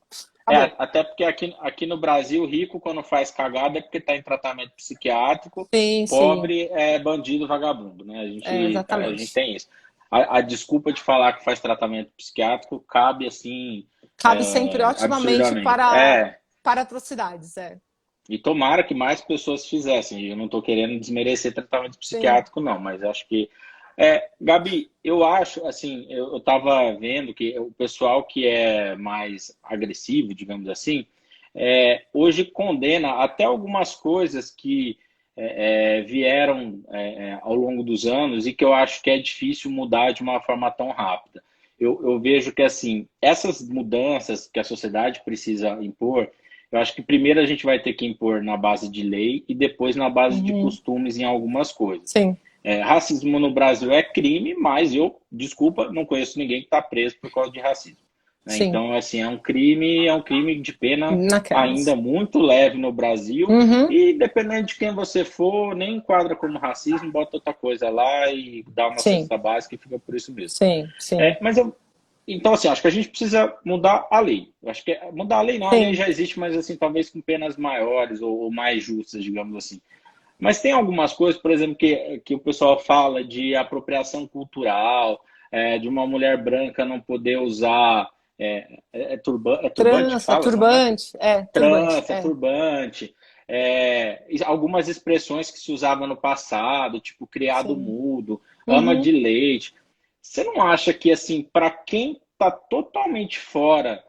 acabou. Até porque aqui no Brasil, rico quando faz cagada é porque está em tratamento psiquiátrico, Sim, sim, pobre é bandido, vagabundo, né? A gente exatamente. tem isso. A desculpa de falar que faz tratamento psiquiátrico cabe assim Cabe sempre otimamente absurdamente. para atrocidades, é. E tomara que mais pessoas fizessem. Eu não estou querendo desmerecer tratamento Sim. psiquiátrico, não, mas acho que. Gabi, eu acho, assim, eu estava vendo que o pessoal que é mais agressivo, digamos assim, hoje condena até algumas coisas que vieram ao longo dos anos e que eu acho que é difícil mudar de uma forma tão rápida. Eu vejo que, assim, essas mudanças que a sociedade precisa impor, eu acho que primeiro a gente vai ter que impor na base de lei e depois na base de Uhum. costumes em algumas coisas. Sim, Racismo no Brasil é crime, mas eu, desculpa, não conheço ninguém que está preso por causa de racismo. Né? sim. Então, assim, é um crime de pena ainda Naquelas. muito leve no Brasil Uhum. e dependendo de quem você for, nem enquadra como racismo, bota outra coisa lá e dá uma Sim, cesta básica e fica por isso mesmo. sim, sim. Mas então, assim, acho que a gente precisa mudar a lei. Eu acho que mudar a lei não, a lei Sim. já existe, mas assim, talvez com penas maiores ou mais justas, digamos assim. Mas tem algumas coisas, por exemplo, que o pessoal fala de apropriação cultural, de uma mulher branca não poder usar turbante que Trança, fala? Não, não é turbante. É, turbante. trança, É. turbante, algumas expressões que se usavam no passado, tipo criado Sim. mudo, ama Uhum. de leite. Você não acha que, assim, para quem está totalmente fora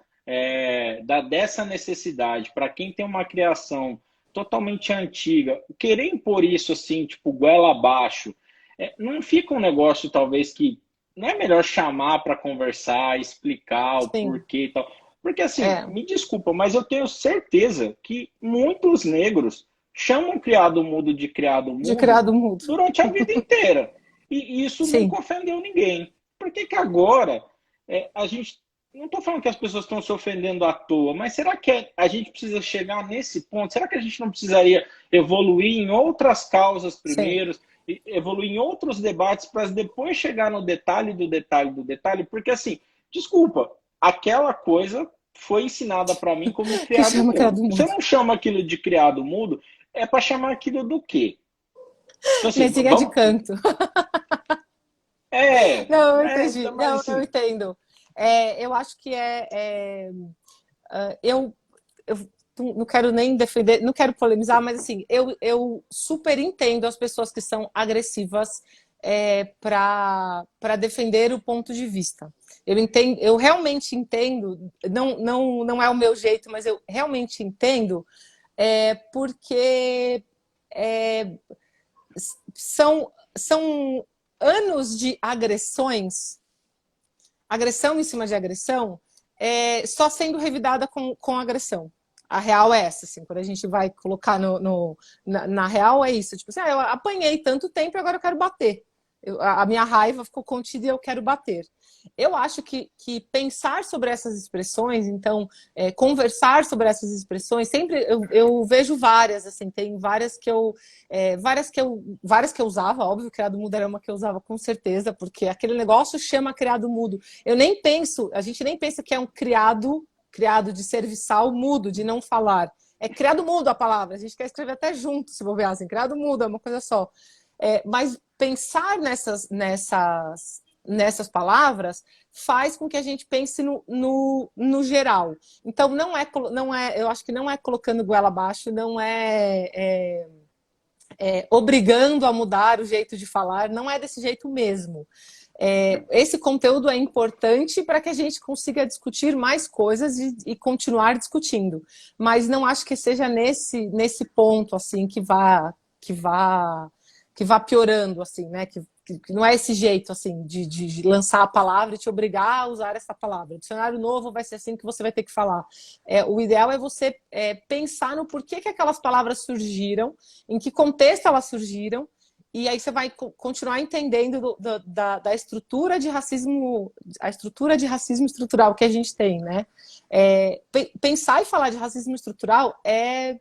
dessa necessidade, para quem tem uma criação totalmente antiga, querer impor isso assim, tipo, goela abaixo, não fica um negócio talvez que não é melhor chamar para conversar, explicar o Sim. porquê e tal? Porque assim, É. me desculpa, mas eu tenho certeza que muitos negros chamam criado mudo de criado De mudo criado mudo. durante a vida inteira. E isso Sim. nunca ofendeu ninguém. Por que que agora a gente. Não estou falando que as pessoas estão se ofendendo à toa, mas será que a gente precisa chegar nesse ponto? Será que a gente não precisaria evoluir em outras causas Sim. primeiro, evoluir em outros debates para depois chegar no detalhe do detalhe do detalhe? Porque, assim, desculpa, aquela coisa foi ensinada para mim como Que criado chama criado mudo. Se eu mudo. não chamo aquilo de criado mudo, é para chamar aquilo do quê? Então, assim, Mesinha de vamos. canto. Não, eu entendi. Mas Não, eu assim, entendo. É, eu acho que eu não quero nem defender, não quero polemizar, mas assim, eu super entendo as pessoas que são agressivas para defender o ponto de vista. Eu entendo, eu realmente entendo, não é o meu jeito, mas eu realmente entendo, porque é, são anos de agressões, agressão em cima de agressão, só sendo revidada com agressão. A real é essa, assim, quando a gente vai colocar na real é isso, tipo assim, eu apanhei tanto tempo e agora eu quero bater. A minha raiva ficou contida e eu quero bater. Eu acho que pensar sobre essas expressões, então, conversar sobre essas expressões, sempre eu vejo várias, assim, tem várias que eu usava, óbvio, criado mudo era uma que eu usava com certeza, porque aquele negócio chama criado mudo. A gente nem pensa que é um criado de serviçal mudo, de não falar. É criado mudo a palavra, a gente quer escrever até junto, se bobear, assim, criado mudo é uma coisa só. Mas pensar nessas palavras faz com que a gente pense no geral. Então, eu acho que não é colocando goela abaixo, não obrigando a mudar o jeito de falar, não é desse jeito mesmo. Esse conteúdo é importante para que a gente consiga discutir mais coisas e continuar discutindo, mas não acho que seja nesse ponto assim que vá piorando assim, né? que não é esse jeito, assim, de lançar a palavra e te obrigar a usar essa palavra. Dicionário novo vai ser assim que você vai ter que falar. O ideal é você pensar no porquê que aquelas palavras surgiram, em que contexto elas surgiram, e aí você vai continuar entendendo da estrutura de racismo, a estrutura de racismo estrutural que a gente tem, né? Pensar e falar de racismo estrutural é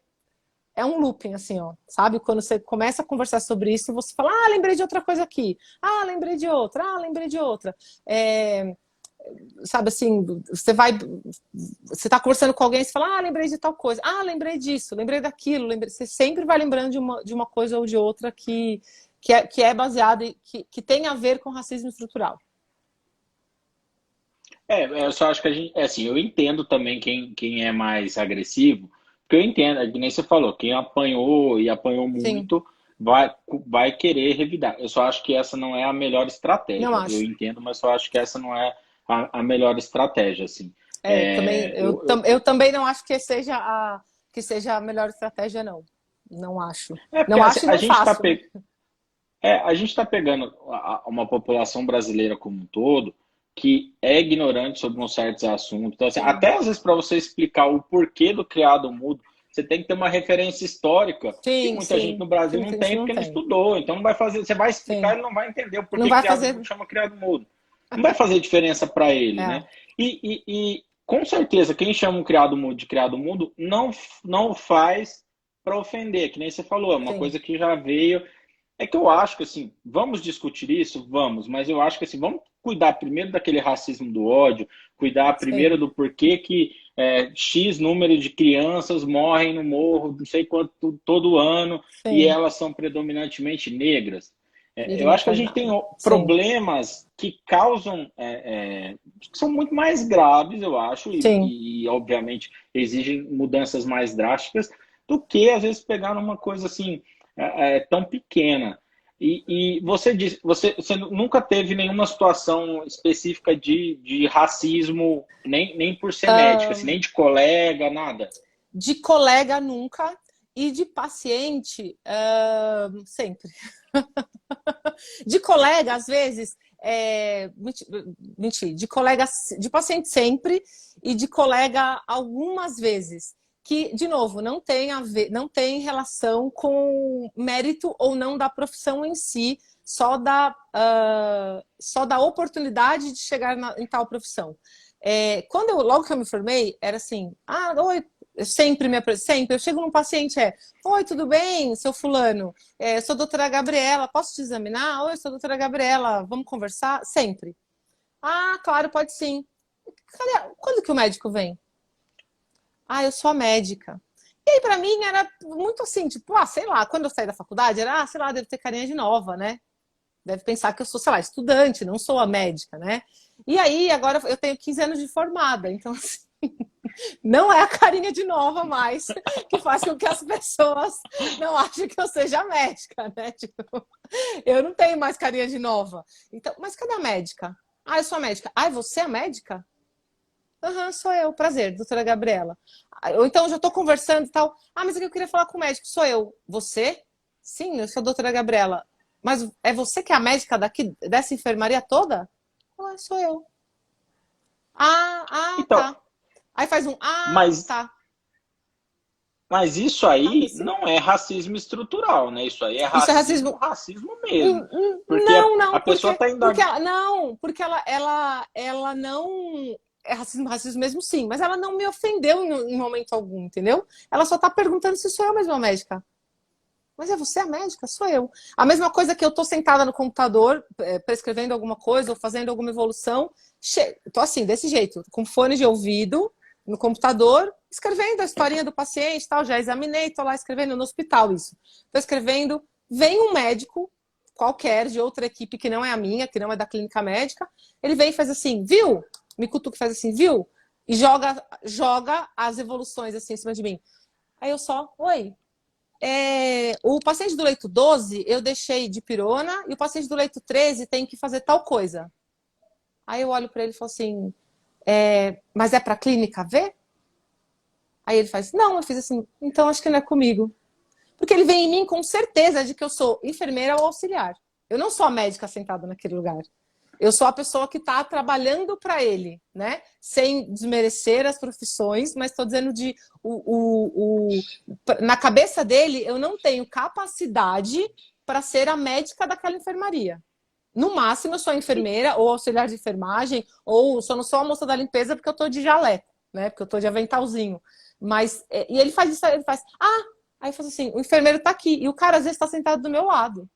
um looping, assim, ó, sabe? Quando você começa a conversar sobre isso, você fala, lembrei de outra coisa aqui. Lembrei de outra. Lembrei de outra. Sabe, assim, você tá conversando com alguém e você fala, lembrei de tal coisa. Lembrei disso, lembrei daquilo. Você sempre vai lembrando de uma coisa ou de outra que é baseada, que tem a ver com racismo estrutural. Eu só acho que a gente, assim, eu entendo também quem é mais agressivo, porque eu entendo, é que nem você falou, quem apanhou e apanhou Sim, muito vai querer revidar. Eu só acho que essa não é a melhor não estratégia. Eu acho. entendo, mas só acho que essa não é a melhor estratégia, assim. Eu também não acho que seja a melhor estratégia, não. Não acho. Porque Não assim, acho e não faço, né? a gente está pegando uma população brasileira como um todo que é ignorante sobre uns certos assuntos. Então, assim, Sim, até às vezes para você explicar o porquê do criado mudo, você tem que ter uma referência histórica que sim, muita gente sim. no Que Brasil não muita gente tem não porque não tem. estudou. Então não vai fazer, você vai explicar, Sim. ele não vai entender o Não porquê vai criado fazer. mudo chama criado mudo. Não vai fazer diferença para ele, né? É, E com certeza quem chama um criado mudo de criado mudo não faz para ofender, que nem você falou, é uma sim, coisa que já veio. É que eu acho que, assim, vamos discutir isso? Vamos, mas eu acho que, assim, vamos cuidar primeiro daquele racismo do ódio, cuidar primeiro sim, do porquê que X número de crianças morrem no morro, não sei quanto, todo ano, e sim. elas são predominantemente negras. E ele Eu não acho que a faz gente tem nada. Sim, problemas que causam, que são muito mais graves, eu acho, sim. obviamente exigem mudanças mais drásticas do que, às vezes, pegar numa coisa assim tão pequena. E você disse, você nunca teve nenhuma situação específica de racismo, nem por ser médica, assim, nem de colega, nada. De colega nunca. E de paciente, sempre. De colega, às vezes, mentir, de colega, de paciente sempre, e de colega algumas vezes. Que, de novo, não tem a ver, não tem relação com mérito ou não da profissão em si, só da oportunidade de chegar em tal profissão. Logo que eu me formei, era assim, oi, sempre, eu chego num paciente, oi, tudo bem, seu fulano? Sou a doutora Gabriela, posso te examinar? Oi, sou a doutora Gabriela, vamos conversar? Sempre. Claro, pode sim. Quando que o médico vem? Eu sou a médica. E aí, pra mim, era muito assim, tipo, sei lá, quando eu saí da faculdade, era, sei lá, deve ter carinha de nova, né? Deve pensar que eu sou, sei lá, estudante, não sou a médica, né? E aí, agora eu tenho 15 anos de formada, então, assim, não é a carinha de nova mais que faz com que as pessoas não achem que eu seja médica, né? Tipo, eu não tenho mais carinha de nova. Então, mas cadê a médica? Eu sou a médica. Você é a médica? Aham, sou eu. Prazer, doutora Gabriela. Ou então, já estou conversando e tal. Mas é que eu queria falar com o médico. Sou eu. Você? Sim, eu sou a doutora Gabriela. Mas é você que é a médica daqui, dessa enfermaria toda? Sou eu. Então, Tá. Aí faz um, mas, tá. mas isso Sabe aí assim? não é racismo estrutural, né? Isso aí é Isso é racismo, racismo. racismo mesmo. Porque a Não, pessoa está porque indo. ela, não, porque ela não é racismo mesmo, sim, mas ela não me ofendeu em momento algum, entendeu? Ela só tá perguntando se sou eu mesma a médica. Mas é você a médica? Sou eu. A mesma coisa que eu tô sentada no computador, prescrevendo alguma coisa ou fazendo alguma evolução, tô assim, desse jeito, com fone de ouvido, no computador, escrevendo a historinha do paciente, tal, já examinei, tô lá escrevendo no hospital isso. Tô escrevendo, vem um médico qualquer de outra equipe que não é a minha, que não é da clínica médica, ele vem e faz assim, viu? Me cutuca e faz assim, viu? E joga as evoluções assim em cima de mim. Aí eu só, oi, o paciente do leito 12 eu deixei de pirona e o paciente do leito 13 tem que fazer tal coisa. Aí eu olho para ele e falo assim, mas é para a clínica ver? Aí ele faz, não, eu fiz assim, então acho que não é comigo. Porque ele vem em mim com certeza de que eu sou enfermeira ou auxiliar. Eu não sou a médica sentada naquele lugar. Eu sou a pessoa que está trabalhando para ele, né? Sem desmerecer as profissões, mas estou dizendo na cabeça dele, eu não tenho capacidade para ser a médica daquela enfermaria. No máximo, eu sou enfermeira ou auxiliar de enfermagem, ou só não sou a moça da limpeza porque eu estou de jaleco, né? Porque eu estou de aventalzinho. Mas, e ele faz isso, ele faz, aí faz assim, o enfermeiro está aqui, e o cara às vezes está sentado do meu lado.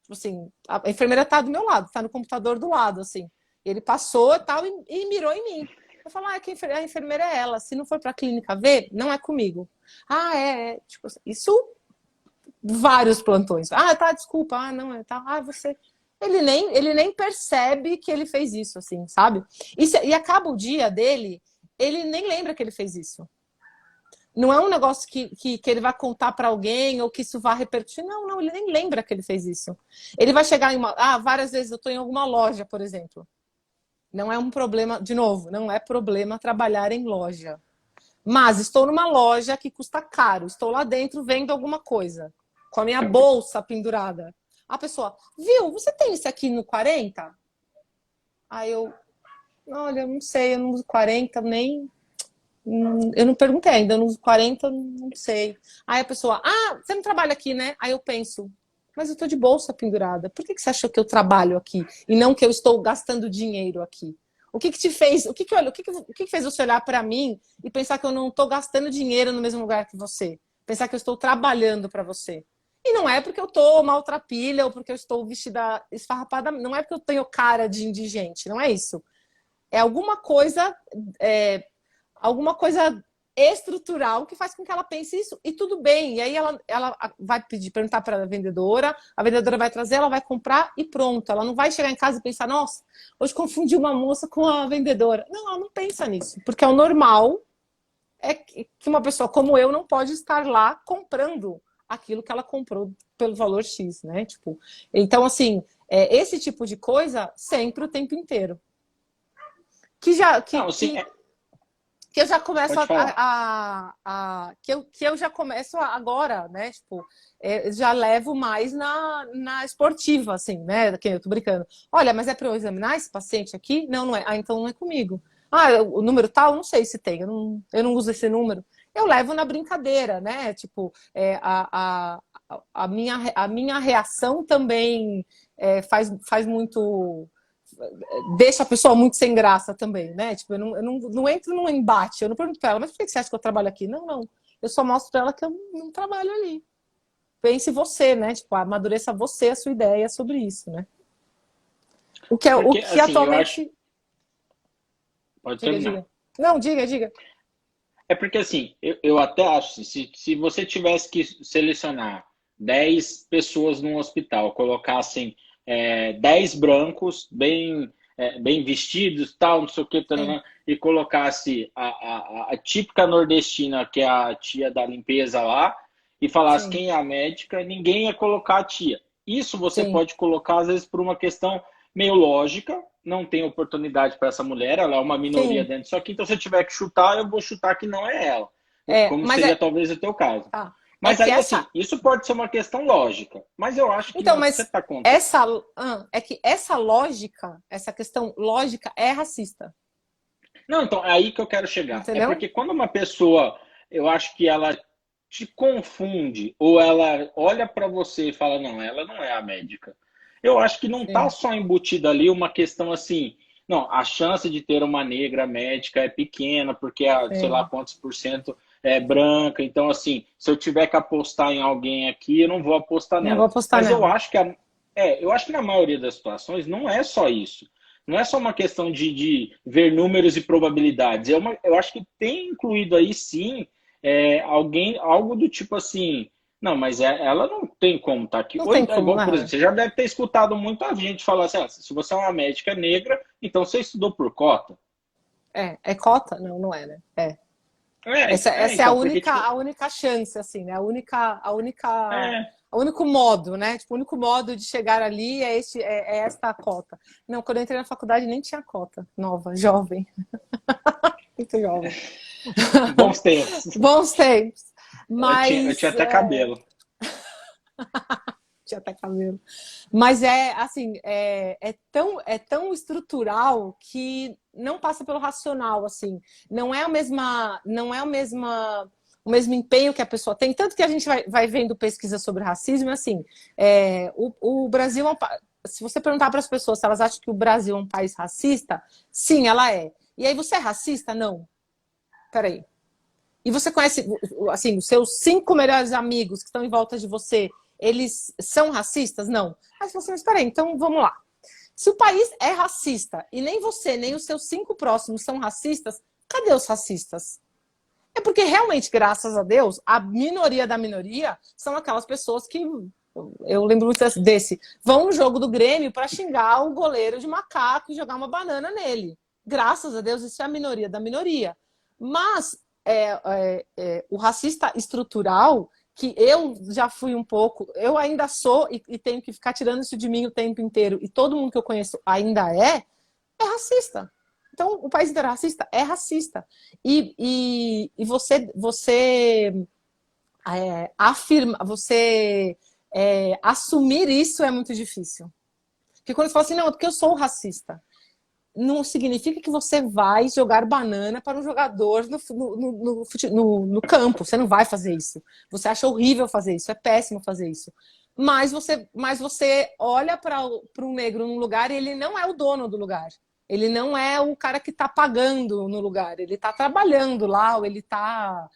Tipo assim, a enfermeira tá do meu lado, tá no computador do lado, assim. Ele passou tal, e mirou em mim. Eu falo, que a enfermeira é ela. Se não for pra clínica ver, não é comigo. Tipo, isso, vários plantões. Tá, desculpa. Não, tá. Você... Ele nem percebe que ele fez isso, assim, sabe? E acaba o dia dele, ele nem lembra que ele fez isso. Não é um negócio que ele vai contar para alguém ou que isso vai repercutir. Não, ele nem lembra que ele fez isso. Ele vai chegar em várias vezes eu estou em alguma loja, por exemplo. Não é um problema, de novo, não é problema trabalhar em loja. Mas estou numa loja que custa caro. Estou lá dentro vendo alguma coisa, com a minha bolsa pendurada. A pessoa, viu, você tem isso aqui no 40? Aí eu, olha, não sei, eu não uso 40 nem... Eu não perguntei ainda, nos 40, não sei. Aí a pessoa, você não trabalha aqui, né? Aí eu penso, mas eu tô de bolsa pendurada. Por que você achou que eu trabalho aqui? E não que eu estou gastando dinheiro aqui? O que te fez? O que fez você olhar para mim e pensar que eu não estou gastando dinheiro no mesmo lugar que você? Pensar que eu estou trabalhando para você? E não é porque eu estou maltrapilha ou porque eu estou vestida esfarrapada. Não é porque eu tenho cara de indigente. Não é isso. É alguma coisa... alguma coisa estrutural que faz com que ela pense isso, e tudo bem. E aí ela vai perguntar para a vendedora vai trazer, ela vai comprar e pronto. Ela não vai chegar em casa e pensar, nossa, hoje confundi uma moça com a vendedora. Não, ela não pensa nisso, porque é o normal é que uma pessoa como eu não pode estar lá comprando aquilo que ela comprou pelo valor X, né? Tipo, então, assim, esse tipo de coisa sempre o tempo inteiro. Que eu já começo que eu já começo agora, né? Tipo, já levo mais na esportiva, assim, né? Que eu tô brincando. Olha, mas é para eu examinar esse paciente aqui? Não é. Então não é comigo. O número tal, não sei se tem. Eu não uso esse número. Eu levo na brincadeira, né? Tipo, a minha reação também faz muito... deixa a pessoa muito sem graça também, né? Tipo, eu não entro num embate, eu não pergunto pra ela, mas por que você acha que eu trabalho aqui? Não. Eu só mostro pra ela que eu não trabalho ali. Pense você, né? Tipo, amadureça você a sua ideia sobre isso, né? O que assim, atualmente... Pode terminar. Diga. Não, diga. É porque, assim, eu até acho, se você tivesse que selecionar 10 pessoas num hospital, colocassem 10 brancos, bem vestidos, tal, não sei o que, e colocasse a típica nordestina, que é a tia da limpeza lá, e falasse quem é a médica, ninguém ia colocar a tia. Isso você pode colocar, às vezes, por uma questão meio lógica, não tem oportunidade para essa mulher, ela é uma minoria dentro disso aqui, então se eu tiver que chutar, eu vou chutar que não é ela. Como seria talvez o teu caso. Mas aí, assim, isso pode ser uma questão lógica. Mas eu acho que então, mas você está contra. É que essa lógica, essa questão lógica é racista. Não, então, é aí que eu quero chegar. Entendeu? É porque quando uma pessoa, eu acho que ela te confunde, ou ela olha para você e fala, não, ela não é a médica. Eu acho que não está só embutida ali uma questão assim, não, a chance de ter uma negra médica é pequena, porque sei lá quantos por cento é branca. Então, assim, se eu tiver que apostar em alguém aqui, eu não vou apostar nela. Não vou apostar Mas nela. eu acho que na maioria das situações não é só isso. Não é só uma questão de ver números e probabilidades. Eu acho que tem incluído aí, sim, algo do tipo assim, não, mas ela não tem como estar aqui. Não tem como, igual, por exemplo, você já deve ter escutado muita gente falar assim, se você é uma médica negra, então você estudou por cota. É cota? Não é, né? Essa é então, a única chance, assim, né? O único modo, né? Tipo, o único modo de chegar ali é esta cota. Não, quando eu entrei na faculdade nem tinha cota nova, jovem. Muito jovem. Bons tempos. Bons tempos. Mas, eu tinha até cabelo. tinha até cabelo. Mas assim, é tão estrutural que não passa pelo racional, assim. Não é o mesmo empenho que a pessoa tem. Tanto que a gente vai vendo pesquisa sobre racismo, assim, o Brasil se você perguntar para as pessoas se elas acham que o Brasil é um país racista, sim, ela é. E aí, você é racista? Não. Peraí. E você conhece, assim, os seus 5 melhores amigos que estão em volta de você, eles são racistas? Não. Aí você fala assim, mas peraí, então vamos lá. Se o país é racista e nem você, nem os seus 5 próximos são racistas, cadê os racistas? É porque realmente, graças a Deus, a minoria da minoria são aquelas pessoas que, eu lembro muito desse, vão no jogo do Grêmio para xingar o goleiro de macaco e jogar uma banana nele. Graças a Deus, isso é a minoria da minoria. Mas o racista estrutural, que eu já fui um pouco, eu ainda sou e tenho que ficar tirando isso de mim o tempo inteiro, e todo mundo que eu conheço ainda é racista. Então, o país inteiro racista é racista. E você afirma, assumir isso é muito difícil. Porque quando você fala assim, não, é porque eu sou racista, não significa que você vai jogar banana para um jogador no campo. Você não vai fazer isso. Você acha horrível fazer isso, é péssimo fazer isso. Mas você olha para um negro num lugar e ele não é o dono do lugar. Ele não é o cara que está pagando no lugar. Ele está trabalhando lá, ou ele está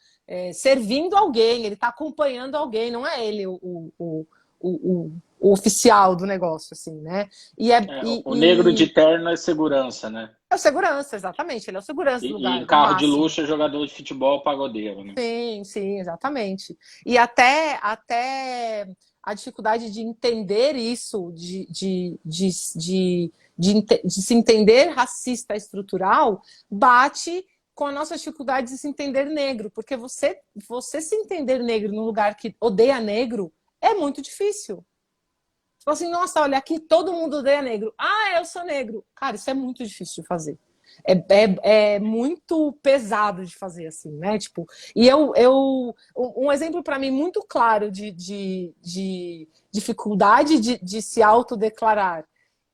servindo alguém, ele está acompanhando alguém. Não é ele o oficial do negócio, assim, né? O negro de terno é segurança, né? É o segurança, exatamente. Ele é o segurança do E lugar, em no carro de máximo. luxo é jogador de futebol pagodeiro, né? Sim, sim, exatamente. E até a dificuldade de entender isso, de se entender racista estrutural, bate com a nossa dificuldade de se entender negro. Porque você se entender negro num lugar que odeia negro é muito difícil. Você fala assim, nossa, olha, aqui todo mundo odeia negro. Ah, eu sou negro. Cara, isso é muito difícil de fazer. É muito pesado de fazer, assim, né? Tipo, e um exemplo para mim muito claro de dificuldade de se autodeclarar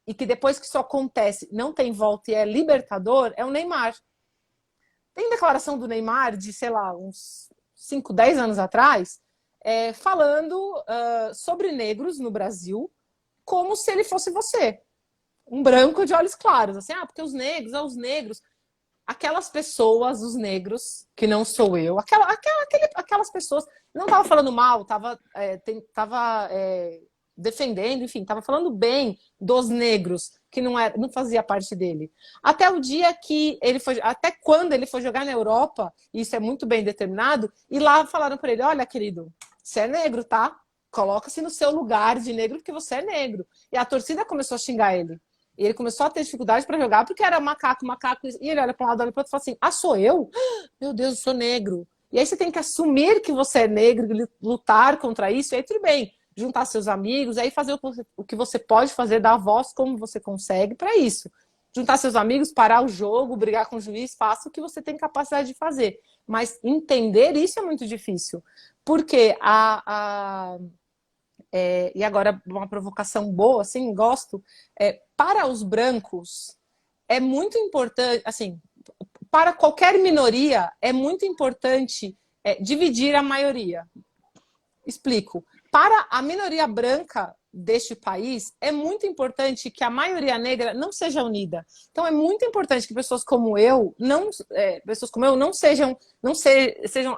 e que depois que isso acontece não tem volta e é libertador, é o Neymar. Tem declaração do Neymar de, sei lá, uns 5, 10 anos atrás, falando sobre negros no Brasil como se ele fosse você. Um branco de olhos claros, assim, porque os negros, aquelas pessoas, os negros, que não sou eu, aquelas pessoas, não estava falando mal, estava defendendo, enfim, estava falando bem dos negros, que não fazia parte dele. Até o dia que até quando ele foi jogar na Europa, isso é muito bem determinado, e lá falaram para ele, olha, querido, você é negro, tá? Coloca-se no seu lugar de negro, porque você é negro. E a torcida começou a xingar ele. E ele começou a ter dificuldade para jogar porque era macaco. E ele olha para um lado, olha para o outro e fala assim, sou eu? Meu Deus, eu sou negro. E aí você tem que assumir que você é negro, lutar contra isso, e aí tudo bem. Juntar seus amigos, aí fazer o que você pode fazer, dar voz como você consegue para isso. Juntar seus amigos, parar o jogo, brigar com o juiz, faça o que você tem capacidade de fazer. Mas entender isso é muito difícil. Porque e agora uma provocação boa, assim, gosto, para os brancos é muito importante, assim, para qualquer minoria é muito importante dividir a maioria. Explico. Para a minoria branca deste país, é muito importante que a maioria negra não seja unida. Então é muito importante que pessoas como eu não sejam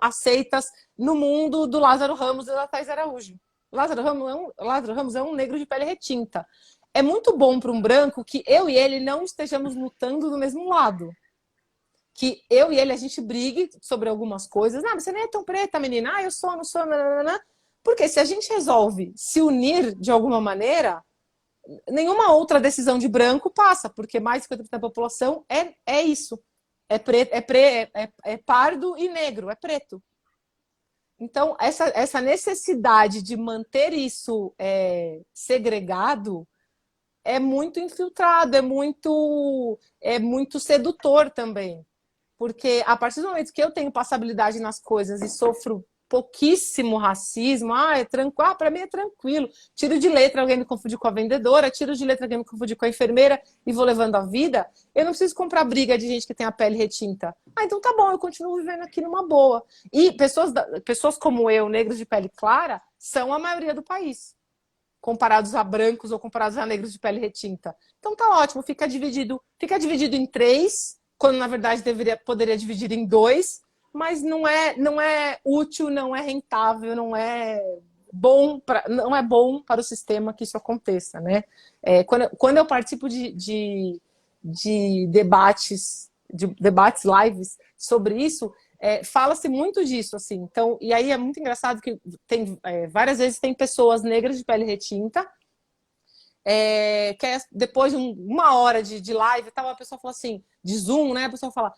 aceitas no mundo do Lázaro Ramos e da Thais Araújo. Lázaro Ramos é um negro de pele retinta. É muito bom para um branco que eu e ele não estejamos lutando do mesmo lado. Que eu e ele, a gente brigue sobre algumas coisas. Mas você nem é tão preta, menina. Eu sou, não sou, nanana. Porque se a gente resolve se unir de alguma maneira, nenhuma outra decisão de branco passa, porque mais de 50% da população é isso. É pardo e negro, é preto. Então, essa necessidade de manter isso segregado é muito infiltrado, é muito sedutor também. Porque a partir do momento que eu tenho passabilidade nas coisas e sofro pouquíssimo racismo, é tranquilo, para mim é tranquilo. Tiro de letra, alguém me confundir com a vendedora, tiro de letra, alguém me confundir com a enfermeira e vou levando a vida. Eu não preciso comprar briga de gente que tem a pele retinta. Então tá bom, eu continuo vivendo aqui numa boa. E pessoas como eu, negros de pele clara, são a maioria do país, comparados a brancos ou comparados a negros de pele retinta. Então tá ótimo, fica dividido em 3, quando na verdade poderia dividir em 2, mas não é útil, não é rentável, não é bom para o sistema que isso aconteça, né? Quando eu participo de debates lives sobre isso, fala-se muito disso, assim. Então, e aí é muito engraçado que várias vezes tem pessoas negras de pele retinta, que depois de uma hora de live, a pessoa fala assim, de Zoom, né? A pessoa fala,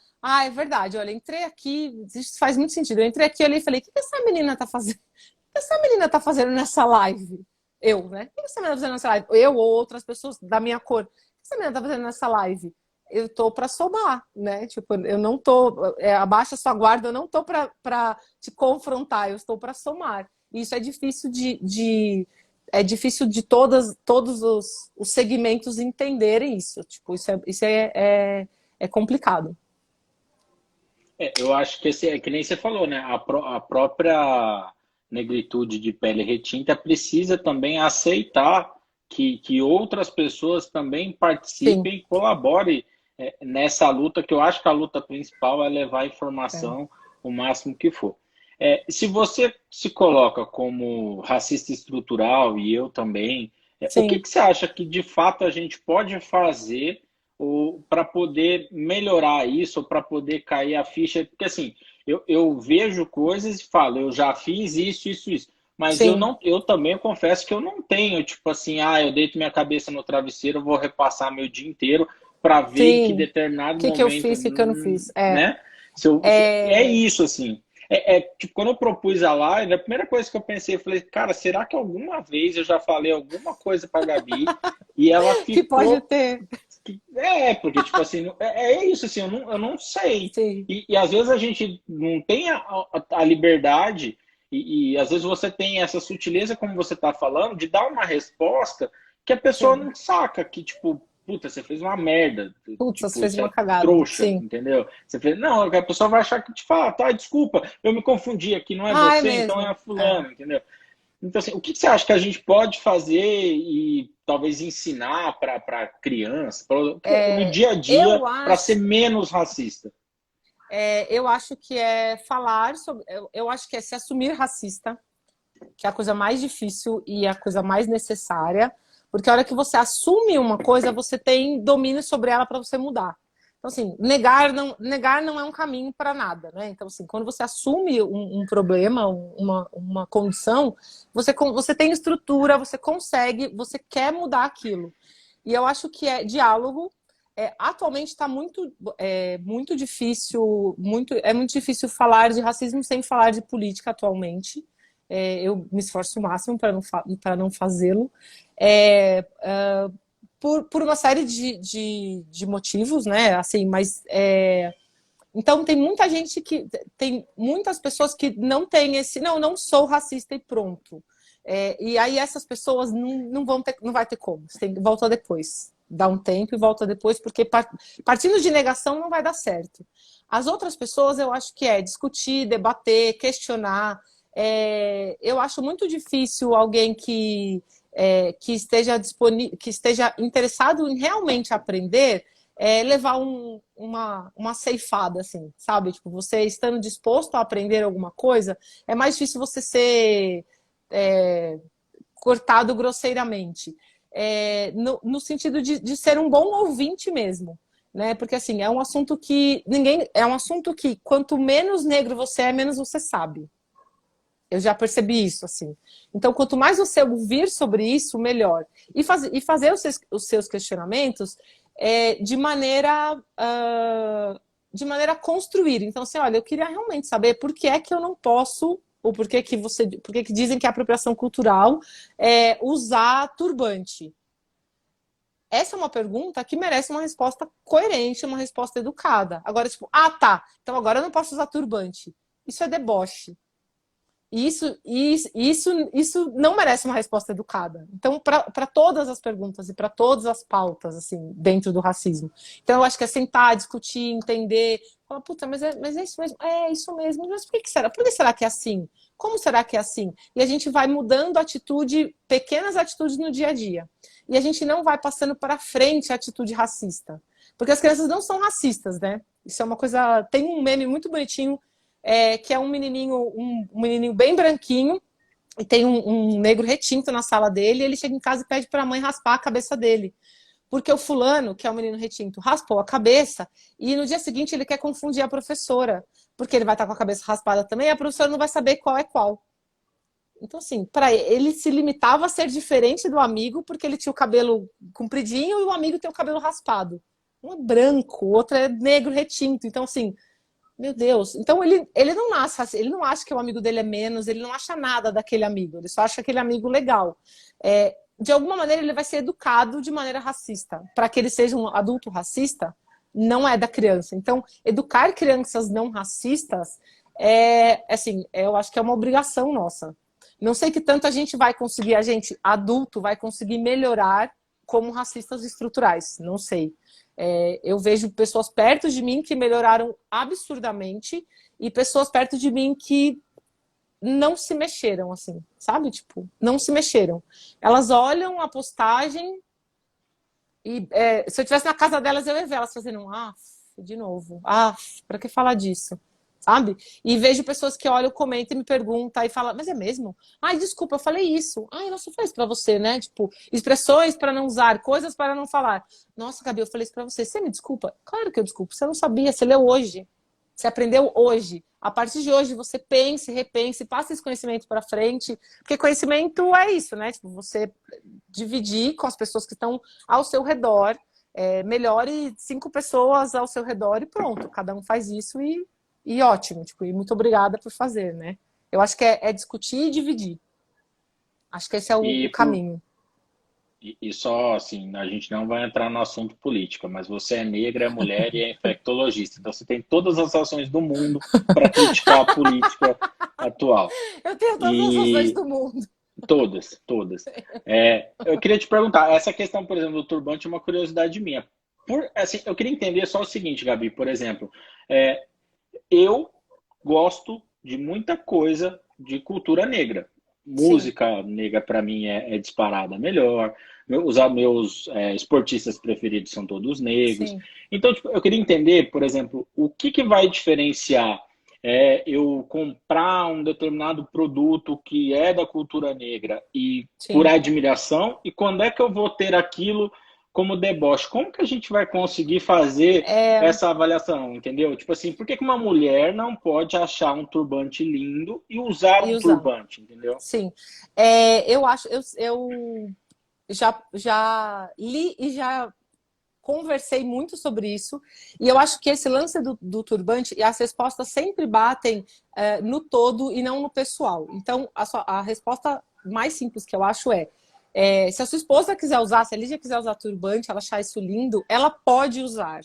é verdade, olha, entrei aqui, isso faz muito sentido. Eu entrei aqui e falei, o que essa menina tá fazendo? O que essa menina tá fazendo nessa live? Eu, né? O que essa menina tá fazendo nessa live? Eu ou outras pessoas da minha cor. O que essa menina tá fazendo nessa live? Eu tô para somar, né? Tipo, eu não tô, abaixa sua guarda, eu não tô para te confrontar, eu estou para somar. E isso é difícil de todos os segmentos entenderem isso. Tipo, isso é complicado. Eu acho que é que nem você falou, né? A própria negritude de pele retinta precisa também aceitar que outras pessoas também Sim. participem e colaborem nessa luta, que eu acho que a luta principal é levar a informação o máximo que for. Se você se coloca como racista estrutural, e eu também, o que Sim. você acha que de fato a gente pode fazer para poder melhorar isso, ou para poder cair a ficha? Porque assim, eu vejo coisas e falo, eu já fiz isso, isso, isso. Mas Sim. eu também confesso que eu não tenho, tipo assim, eu deito minha cabeça no travesseiro, vou repassar meu dia inteiro para ver em que Sim. determinado O que eu momento, fiz, o que eu não fiz. né? É É... isso, assim. Tipo, quando eu propus a live, a primeira coisa que eu pensei, eu falei, cara, será que alguma vez eu já falei alguma coisa para Gabi e ela Que pode ficou. ter. Porque, tipo assim, é isso, assim, eu não sei. Sim. E às vezes a gente não tem a liberdade, e às vezes você tem essa sutileza, como você está falando, de dar uma resposta que a pessoa Sim. não saca, que, tipo, puta, você fez uma merda. Putz, você Tipo, fez você uma é cagada. trouxa, Sim. entendeu? Você fez. Não, a pessoa vai achar que te fala, tá, desculpa, eu me confundi aqui, não é É você, então é mesmo. a fulano, entendeu? Então, assim, o que você acha que a gente pode fazer e talvez ensinar para criança, no dia a dia, Eu para ser acho. menos racista? Eu acho que é falar sobre. Eu acho que é se assumir racista, que é a coisa mais difícil e a coisa mais necessária, porque a hora que você assume uma coisa, você tem domínio sobre ela para você mudar. Então, assim, negar não é um caminho para nada, né? Então, assim, quando você assume um problema, uma condição, você tem estrutura, você consegue, você quer mudar aquilo. E eu acho que é diálogo. Atualmente está muito difícil, é muito difícil falar de racismo sem falar de política atualmente. Eu me esforço o máximo para não fazê-lo. Por uma série de motivos, né? Assim, mas então tem muita gente tem muitas pessoas que não têm esse, não sou racista e pronto. E aí essas pessoas não vai ter como. Você volta depois. Dá um tempo e volta depois, porque partindo de negação não vai dar certo. As outras pessoas, eu acho que discutir, debater, questionar. Eu acho muito difícil alguém que esteja interessado em realmente aprender, levar uma ceifada, assim, sabe? Tipo, você estando disposto a aprender alguma coisa, é mais difícil você ser cortado grosseiramente. No sentido de ser um bom ouvinte mesmo. Né? Porque assim, é um assunto que quanto menos negro você é, menos você sabe. Eu já percebi isso, assim. Então, quanto mais você ouvir sobre isso, melhor. E fazer os seus questionamentos de maneira a construir. Então, assim, olha, eu queria realmente saber por que é que eu não posso, ou por que que dizem que é apropriação cultural usar turbante. Essa é uma pergunta que merece uma resposta coerente, uma resposta educada. Agora, tipo, tá, então agora eu não posso usar turbante. Isso é deboche. Isso não merece uma resposta educada. Então, para todas as perguntas e para todas as pautas, assim, dentro do racismo. Então, eu acho que é sentar, discutir, entender, falar, puta, mas é isso mesmo? É isso mesmo. Mas por que será? Por que será que é assim? Como será que é assim? E a gente vai mudando atitude, pequenas atitudes no dia a dia. E a gente não vai passando para frente a atitude racista. Porque as crianças não são racistas, né? Isso é uma coisa... Tem um meme muito bonitinho, que é um menininho bem branquinho, e tem um negro retinto na sala dele, e ele chega em casa e pede para a mãe raspar a cabeça dele. Porque o fulano, que é o menino retinto, raspou a cabeça, e no dia seguinte ele quer confundir a professora, porque ele vai estar com a cabeça raspada também, e a professora não vai saber qual é qual. Então, assim, para ele se limitava a ser diferente do amigo, porque ele tinha o cabelo compridinho e o amigo tem o cabelo raspado. Um é branco, o outro é negro retinto. Então, assim, meu Deus. Então ele não nasce assim, ele não acha que o amigo dele é menos, ele não acha nada daquele amigo, ele só acha aquele amigo legal. De alguma maneira ele vai ser educado de maneira racista. Para que ele seja um adulto racista, não é da criança. Então, educar crianças não racistas assim, eu acho que é uma obrigação nossa. Não sei que tanto a gente vai conseguir, a gente adulto vai conseguir melhorar como racistas estruturais, não sei. Eu vejo pessoas perto de mim que melhoraram absurdamente e pessoas perto de mim que não se mexeram, assim, sabe? Tipo, não se mexeram. Elas olham a postagem e se eu estivesse na casa delas, eu ia ver elas fazendo de novo. Pra que falar disso? Sabe? E vejo pessoas que olham, comentam e me perguntam e falam, mas é mesmo? Ai, desculpa, eu falei isso. Ai, nossa, eu falei isso pra você, né? Tipo, expressões para não usar, coisas para não falar. Nossa, Gabi, eu falei isso pra você. Você me desculpa? Claro que eu desculpo. Você não sabia, você leu hoje. Você aprendeu hoje. A partir de hoje, você pense, repense, passe esse conhecimento para frente. Porque conhecimento é isso, né? Tipo, você dividir com as pessoas que estão ao seu redor. Melhore 5 pessoas ao seu redor e pronto. Cada um faz isso e ótimo, tipo, e muito obrigada por fazer, né? Eu acho que é discutir e dividir. Acho que esse é o caminho. E só assim, a gente não vai entrar no assunto política, mas você é negra, é mulher e é infectologista. Então você tem todas as ações do mundo para criticar a política atual. Eu tenho todas as razões do mundo. Todas, todas. Eu queria te perguntar, essa questão, por exemplo, do turbante é uma curiosidade minha. Assim, eu queria entender só o seguinte, Gabi, por exemplo, eu gosto de muita coisa de cultura negra. Música Sim. negra, para mim, é disparada melhor. Os meus esportistas preferidos são todos negros. Sim. Então, tipo, eu queria entender, por exemplo, o que vai diferenciar eu comprar um determinado produto que é da cultura negra e Sim. por admiração, e quando é que eu vou ter aquilo como deboche? Como que a gente vai conseguir fazer essa avaliação, entendeu? Tipo assim, por que uma mulher não pode achar um turbante lindo e usar um turbante, entendeu? Sim. Eu acho, eu já li e já conversei muito sobre isso, e eu acho que esse lance do turbante, e as respostas sempre batem no todo e não no pessoal. Então, a resposta mais simples que eu acho se a sua esposa quiser usar, se a Lígia quiser usar turbante, ela achar isso lindo, ela pode usar.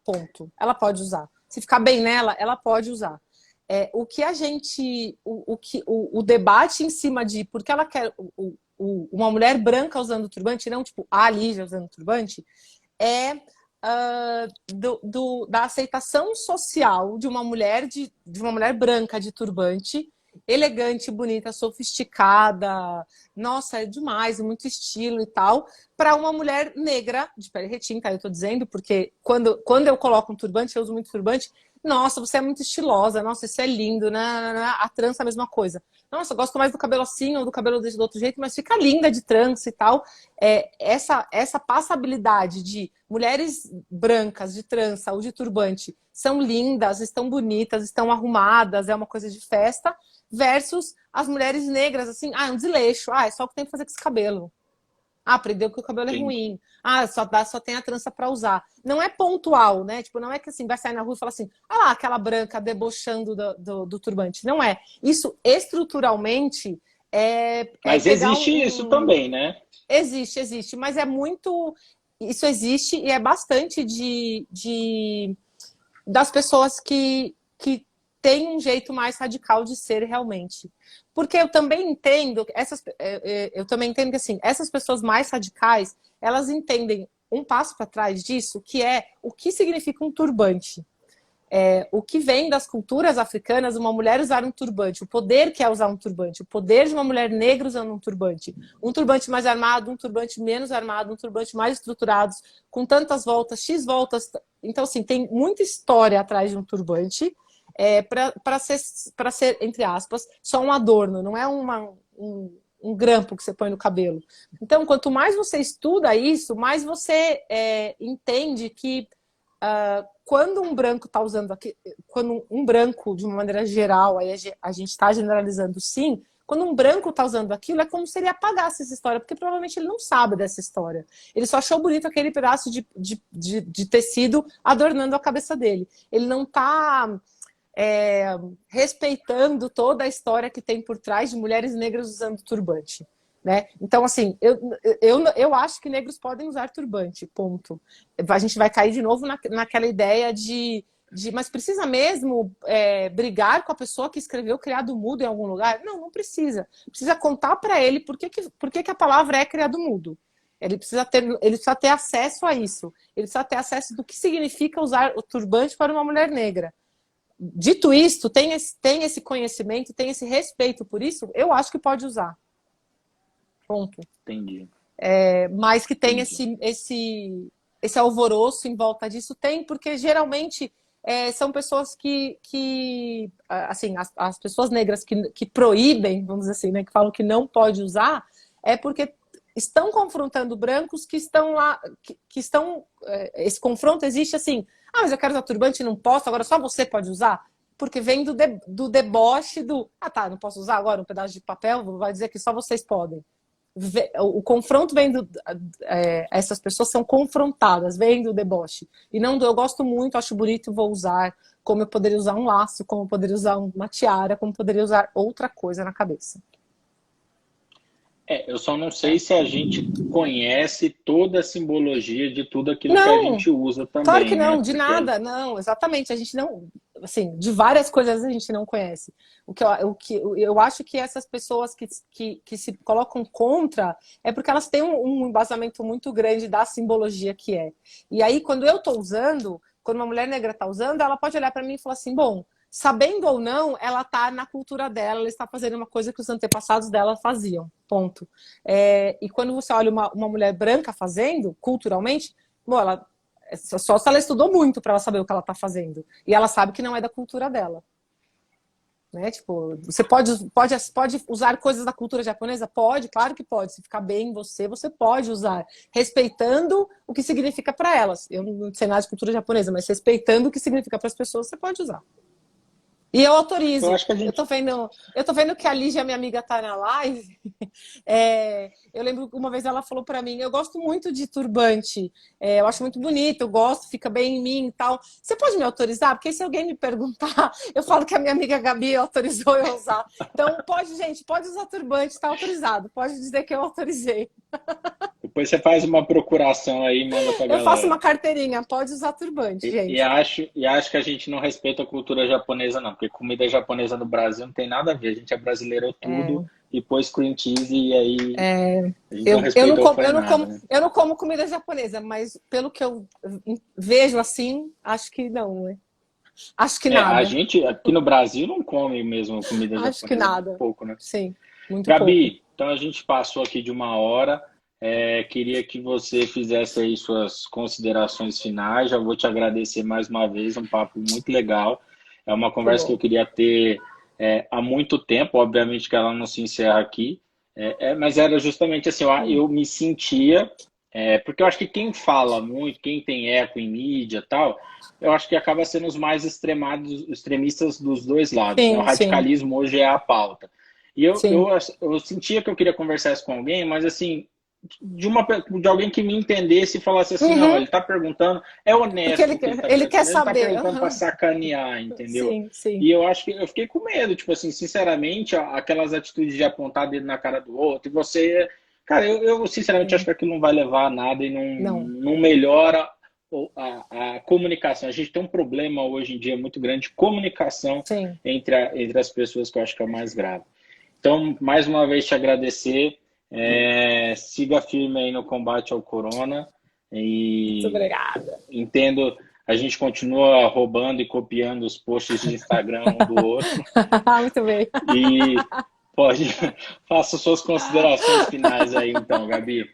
Ponto. Ela pode usar. Se ficar bem nela, ela pode usar. O que a gente... O debate em cima de por que ela quer uma mulher branca usando turbante, não tipo a Lígia usando turbante, da aceitação social de uma mulher uma mulher branca de turbante, elegante, bonita, sofisticada, nossa, é demais, muito estilo e tal, para uma mulher negra, de pele retinta, eu tô dizendo, porque quando eu coloco um turbante, eu uso muito turbante, nossa, você é muito estilosa, nossa, isso é lindo, né? A trança é a mesma coisa. Nossa, eu gosto mais do cabelo assim ou do cabelo do outro jeito, mas fica linda de trança e tal. Essa passabilidade de mulheres brancas de trança ou de turbante são lindas, estão bonitas, estão arrumadas, é uma coisa de festa, versus as mulheres negras, assim, é um desleixo, é só o que tem que fazer com esse cabelo. Aprendeu que o cabelo é ruim. Só tem a trança para usar. Não é pontual, né? Tipo, não é que assim, vai sair na rua e falar assim, lá, aquela branca debochando do turbante. Não é. Isso estruturalmente Mas existe isso também, né? Existe. Mas é muito... Isso existe e é bastante das pessoas que tem um jeito mais radical de ser realmente. Porque eu também entendo, que assim, essas pessoas mais radicais, elas entendem um passo para trás disso, que é o que significa um turbante. O que vem das culturas africanas, uma mulher usar um turbante, o poder que é usar um turbante, o poder de uma mulher negra usando um turbante mais armado, um turbante menos armado, um turbante mais estruturado, com tantas voltas, X voltas. Então, assim, tem muita história atrás de um turbante, para ser, entre aspas, só um adorno, não é um grampo que você põe no cabelo. Então, quanto mais você estuda isso, mais você entende que quando um branco está usando aqui, quando um branco, de uma maneira geral, aí a gente está generalizando sim, quando um branco está usando aquilo, é como se ele apagasse essa história, porque provavelmente ele não sabe dessa história. Ele só achou bonito aquele pedaço de tecido adornando a cabeça dele. Ele não está respeitando toda a história que tem por trás de mulheres negras usando turbante. Né? Então, assim, eu acho que negros podem usar turbante, ponto. A gente vai cair de novo naquela ideia mas precisa mesmo brigar com a pessoa que escreveu criado mudo em algum lugar? Não, não precisa. Precisa contar para ele por que a palavra é criado mudo. Ele precisa ter acesso a isso. Ele precisa ter acesso do que significa usar o turbante para uma mulher negra. Dito isto, tem esse conhecimento, tem esse respeito por isso, eu acho que pode usar. Ponto. Entendi. Mas que tem esse alvoroço em volta disso, tem, porque geralmente são pessoas que assim, as pessoas negras que proíbem, vamos dizer assim, né, que falam que não pode usar, é porque estão confrontando brancos que estão lá, que estão... esse confronto existe assim, mas eu quero usar turbante e não posso, agora só você pode usar? Porque vem do deboche não posso usar agora um pedaço de papel, vai dizer que só vocês podem. O confronto vem essas pessoas são confrontadas, vem do deboche. E não eu gosto muito, acho bonito, vou usar, como eu poderia usar um laço, como eu poderia usar uma tiara, como eu poderia usar outra coisa na cabeça. Eu só não sei se a gente conhece toda a simbologia de tudo aquilo que a gente usa também. Claro que não, né? de nada, não, exatamente. A gente não, assim, de várias coisas a gente não conhece. O que eu acho que essas pessoas que se colocam contra é porque elas têm um embasamento muito grande da simbologia que é. E aí, quando eu estou usando, quando uma mulher negra está usando, ela pode olhar para mim e falar assim, bom, sabendo ou não, ela está na cultura dela, ela está fazendo uma coisa que os antepassados dela faziam, ponto. E quando você olha uma mulher branca fazendo, culturalmente, bom, só se ela estudou muito para ela saber o que ela está fazendo. E ela sabe que não é da cultura dela. Né? Tipo, você pode usar coisas da cultura japonesa? Pode, claro que pode. Se ficar bem em você pode usar. Respeitando o que significa para elas. Eu não sei nada de cultura japonesa, mas respeitando o que significa para as pessoas, você pode usar. E eu autorizo. Eu tô vendo que a Lígia, minha amiga, tá na live. Eu lembro que uma vez ela falou para mim, eu gosto muito de turbante. Eu acho muito bonito, eu gosto, fica bem em mim e tal. Você pode me autorizar? Porque se alguém me perguntar, eu falo que a minha amiga Gabi autorizou eu usar. Então, gente, pode usar turbante, tá autorizado. Pode dizer que eu autorizei. Depois você faz uma procuração aí e manda pra galera. Eu faço uma carteirinha, pode usar turbante, gente. E acho que a gente não respeita a cultura japonesa, não. Porque comida japonesa no Brasil não tem nada a ver. A gente brasileiro tudo e pôs cream cheese e aí a gente não respeitou nada. Eu não como comida japonesa, mas pelo que eu vejo assim, acho que não, né? Acho que nada. A gente aqui no Brasil não come mesmo comida japonesa. Acho que nada. Pouco, né? Sim, muito Gabi, pouco. então a gente passou aqui de 1 hora. Queria que você fizesse aí suas considerações finais. Já vou te agradecer mais uma vez, um papo muito legal. É uma conversa que eu queria ter há muito tempo, obviamente que ela não se encerra aqui, mas era justamente assim, eu me sentia, porque eu acho que quem fala muito, quem tem eco em mídia e tal, eu acho que acaba sendo os mais extremistas dos dois lados. Sim, né? O radicalismo hoje é a pauta. E eu sentia que eu queria conversar isso com alguém, mas assim, de alguém que me entendesse e falasse assim, não, ele está perguntando, é honesto. Ele quer saber. Ele está perguntando para sacanear, entendeu? Sim, sim. E eu acho que eu fiquei com medo, tipo assim, sinceramente, aquelas atitudes de apontar dedo na cara do outro, e você... Cara, eu sinceramente acho que aquilo não vai levar a nada e não melhora a comunicação. A gente tem um problema hoje em dia muito grande de comunicação Sim. entre as pessoas, que eu acho que é o mais grave. Então, mais uma vez, te agradecer. Siga firme aí no combate ao corona. Muito E obrigada. entendo, a gente continua roubando e copiando os posts de Instagram um do outro. Muito bem. E faça suas considerações finais aí, então, Gabi.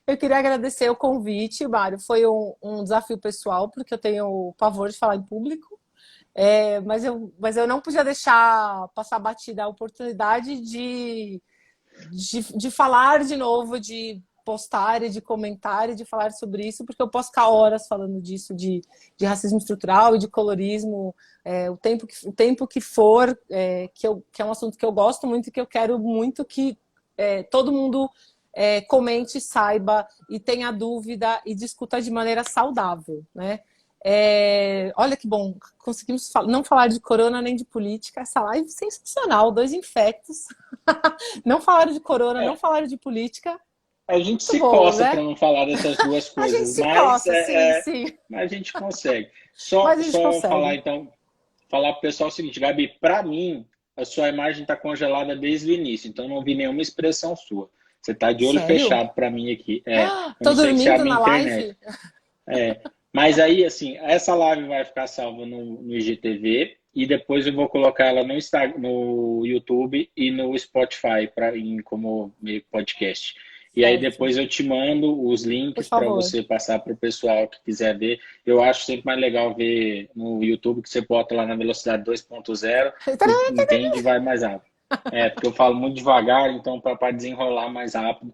Eu queria agradecer o convite, Mário. Foi um desafio pessoal, porque eu tenho pavor de falar em público. Mas eu não podia deixar passar batida a oportunidade de falar de novo, de postar e de comentar e de falar sobre isso, porque eu posso ficar horas falando disso, de racismo estrutural e de colorismo, o tempo que for, que é um assunto que eu gosto muito e que eu quero muito que todo mundo comente, saiba e tenha dúvida e discuta de maneira saudável, né? Olha que bom, conseguimos não falar de corona nem de política. Essa live sensacional, 2 infectos. Não falaram de corona, não falaram de política. A gente Muito se bom, coça né? para não falar dessas duas A gente coisas, se mas, coça, sim. mas a gente consegue. Mas a gente Só falar, consegue. então, falar para o pessoal o seguinte, Gabi, para mim, a sua imagem está congelada desde o início, então não vi nenhuma expressão sua. Você está de olho Sério? fechado para mim aqui. Eu Tô não sei se é a dormindo minha na internet. live? Mas aí, assim, essa live vai ficar salva no IGTV e depois eu vou colocar ela no Instagram, no YouTube e no Spotify como meio podcast. E aí Certo. depois eu te mando os Por links para favor. você passar para o pessoal que quiser ver. Eu acho sempre mais legal ver no YouTube, que você bota lá na velocidade 2.0 e entende e vai mais rápido. Porque eu falo muito devagar, então para desenrolar mais rápido.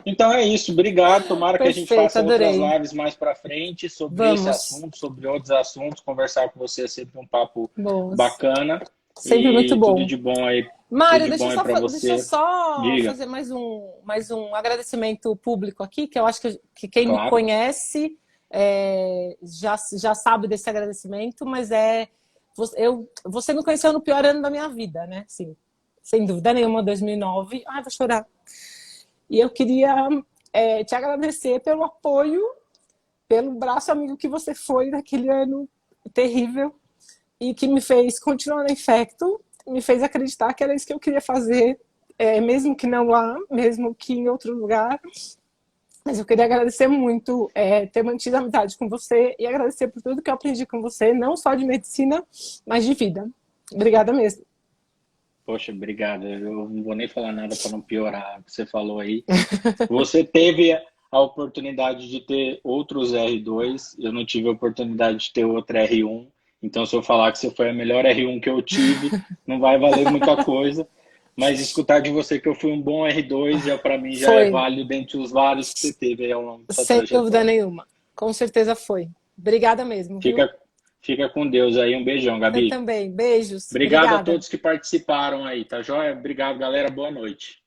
Então é isso, obrigado. Tomara que a gente Perfeito, faça outras adorei. lives mais para frente sobre esse Vamos. assunto, sobre outros assuntos. Conversar com você é sempre um papo Vamos. bacana. Sempre muito E bom. tudo Mário, de bom aí para deixa eu você. só Diga. fazer mais um agradecimento público aqui, que eu acho que quem me Claro. conhece já sabe desse agradecimento, mas você me conheceu no pior ano da minha vida, né? Sim, sem dúvida nenhuma, 2009. Ai, vou chorar. E eu queria te agradecer pelo apoio, pelo braço amigo que você foi naquele ano terrível e que me fez continuar no Infecto, me fez acreditar que era isso que eu queria fazer, mesmo que não lá, mesmo que em outro lugar. Mas eu queria agradecer muito ter mantido a amizade com você e agradecer por tudo que eu aprendi com você, não só de medicina, mas de vida. Obrigada mesmo. Poxa, obrigado. Eu não vou nem falar nada para não piorar o que você falou aí. Você teve a oportunidade de ter outros R2, eu não tive a oportunidade de ter outro R1. Então, se eu falar que você foi a melhor R1 que eu tive, não vai valer muita coisa. Mas escutar de você que eu fui um bom R2, para mim já é Foi. válido dentre os vários que você teve aí ao longo da sua Sem dúvida trajetória. nenhuma. Com certeza foi. Obrigada mesmo, viu? Fica com Deus aí. Um beijão, Você Gabi. também. Beijos. Obrigado a Obrigada. todos que participaram aí, tá joia? Obrigado, galera. Boa noite.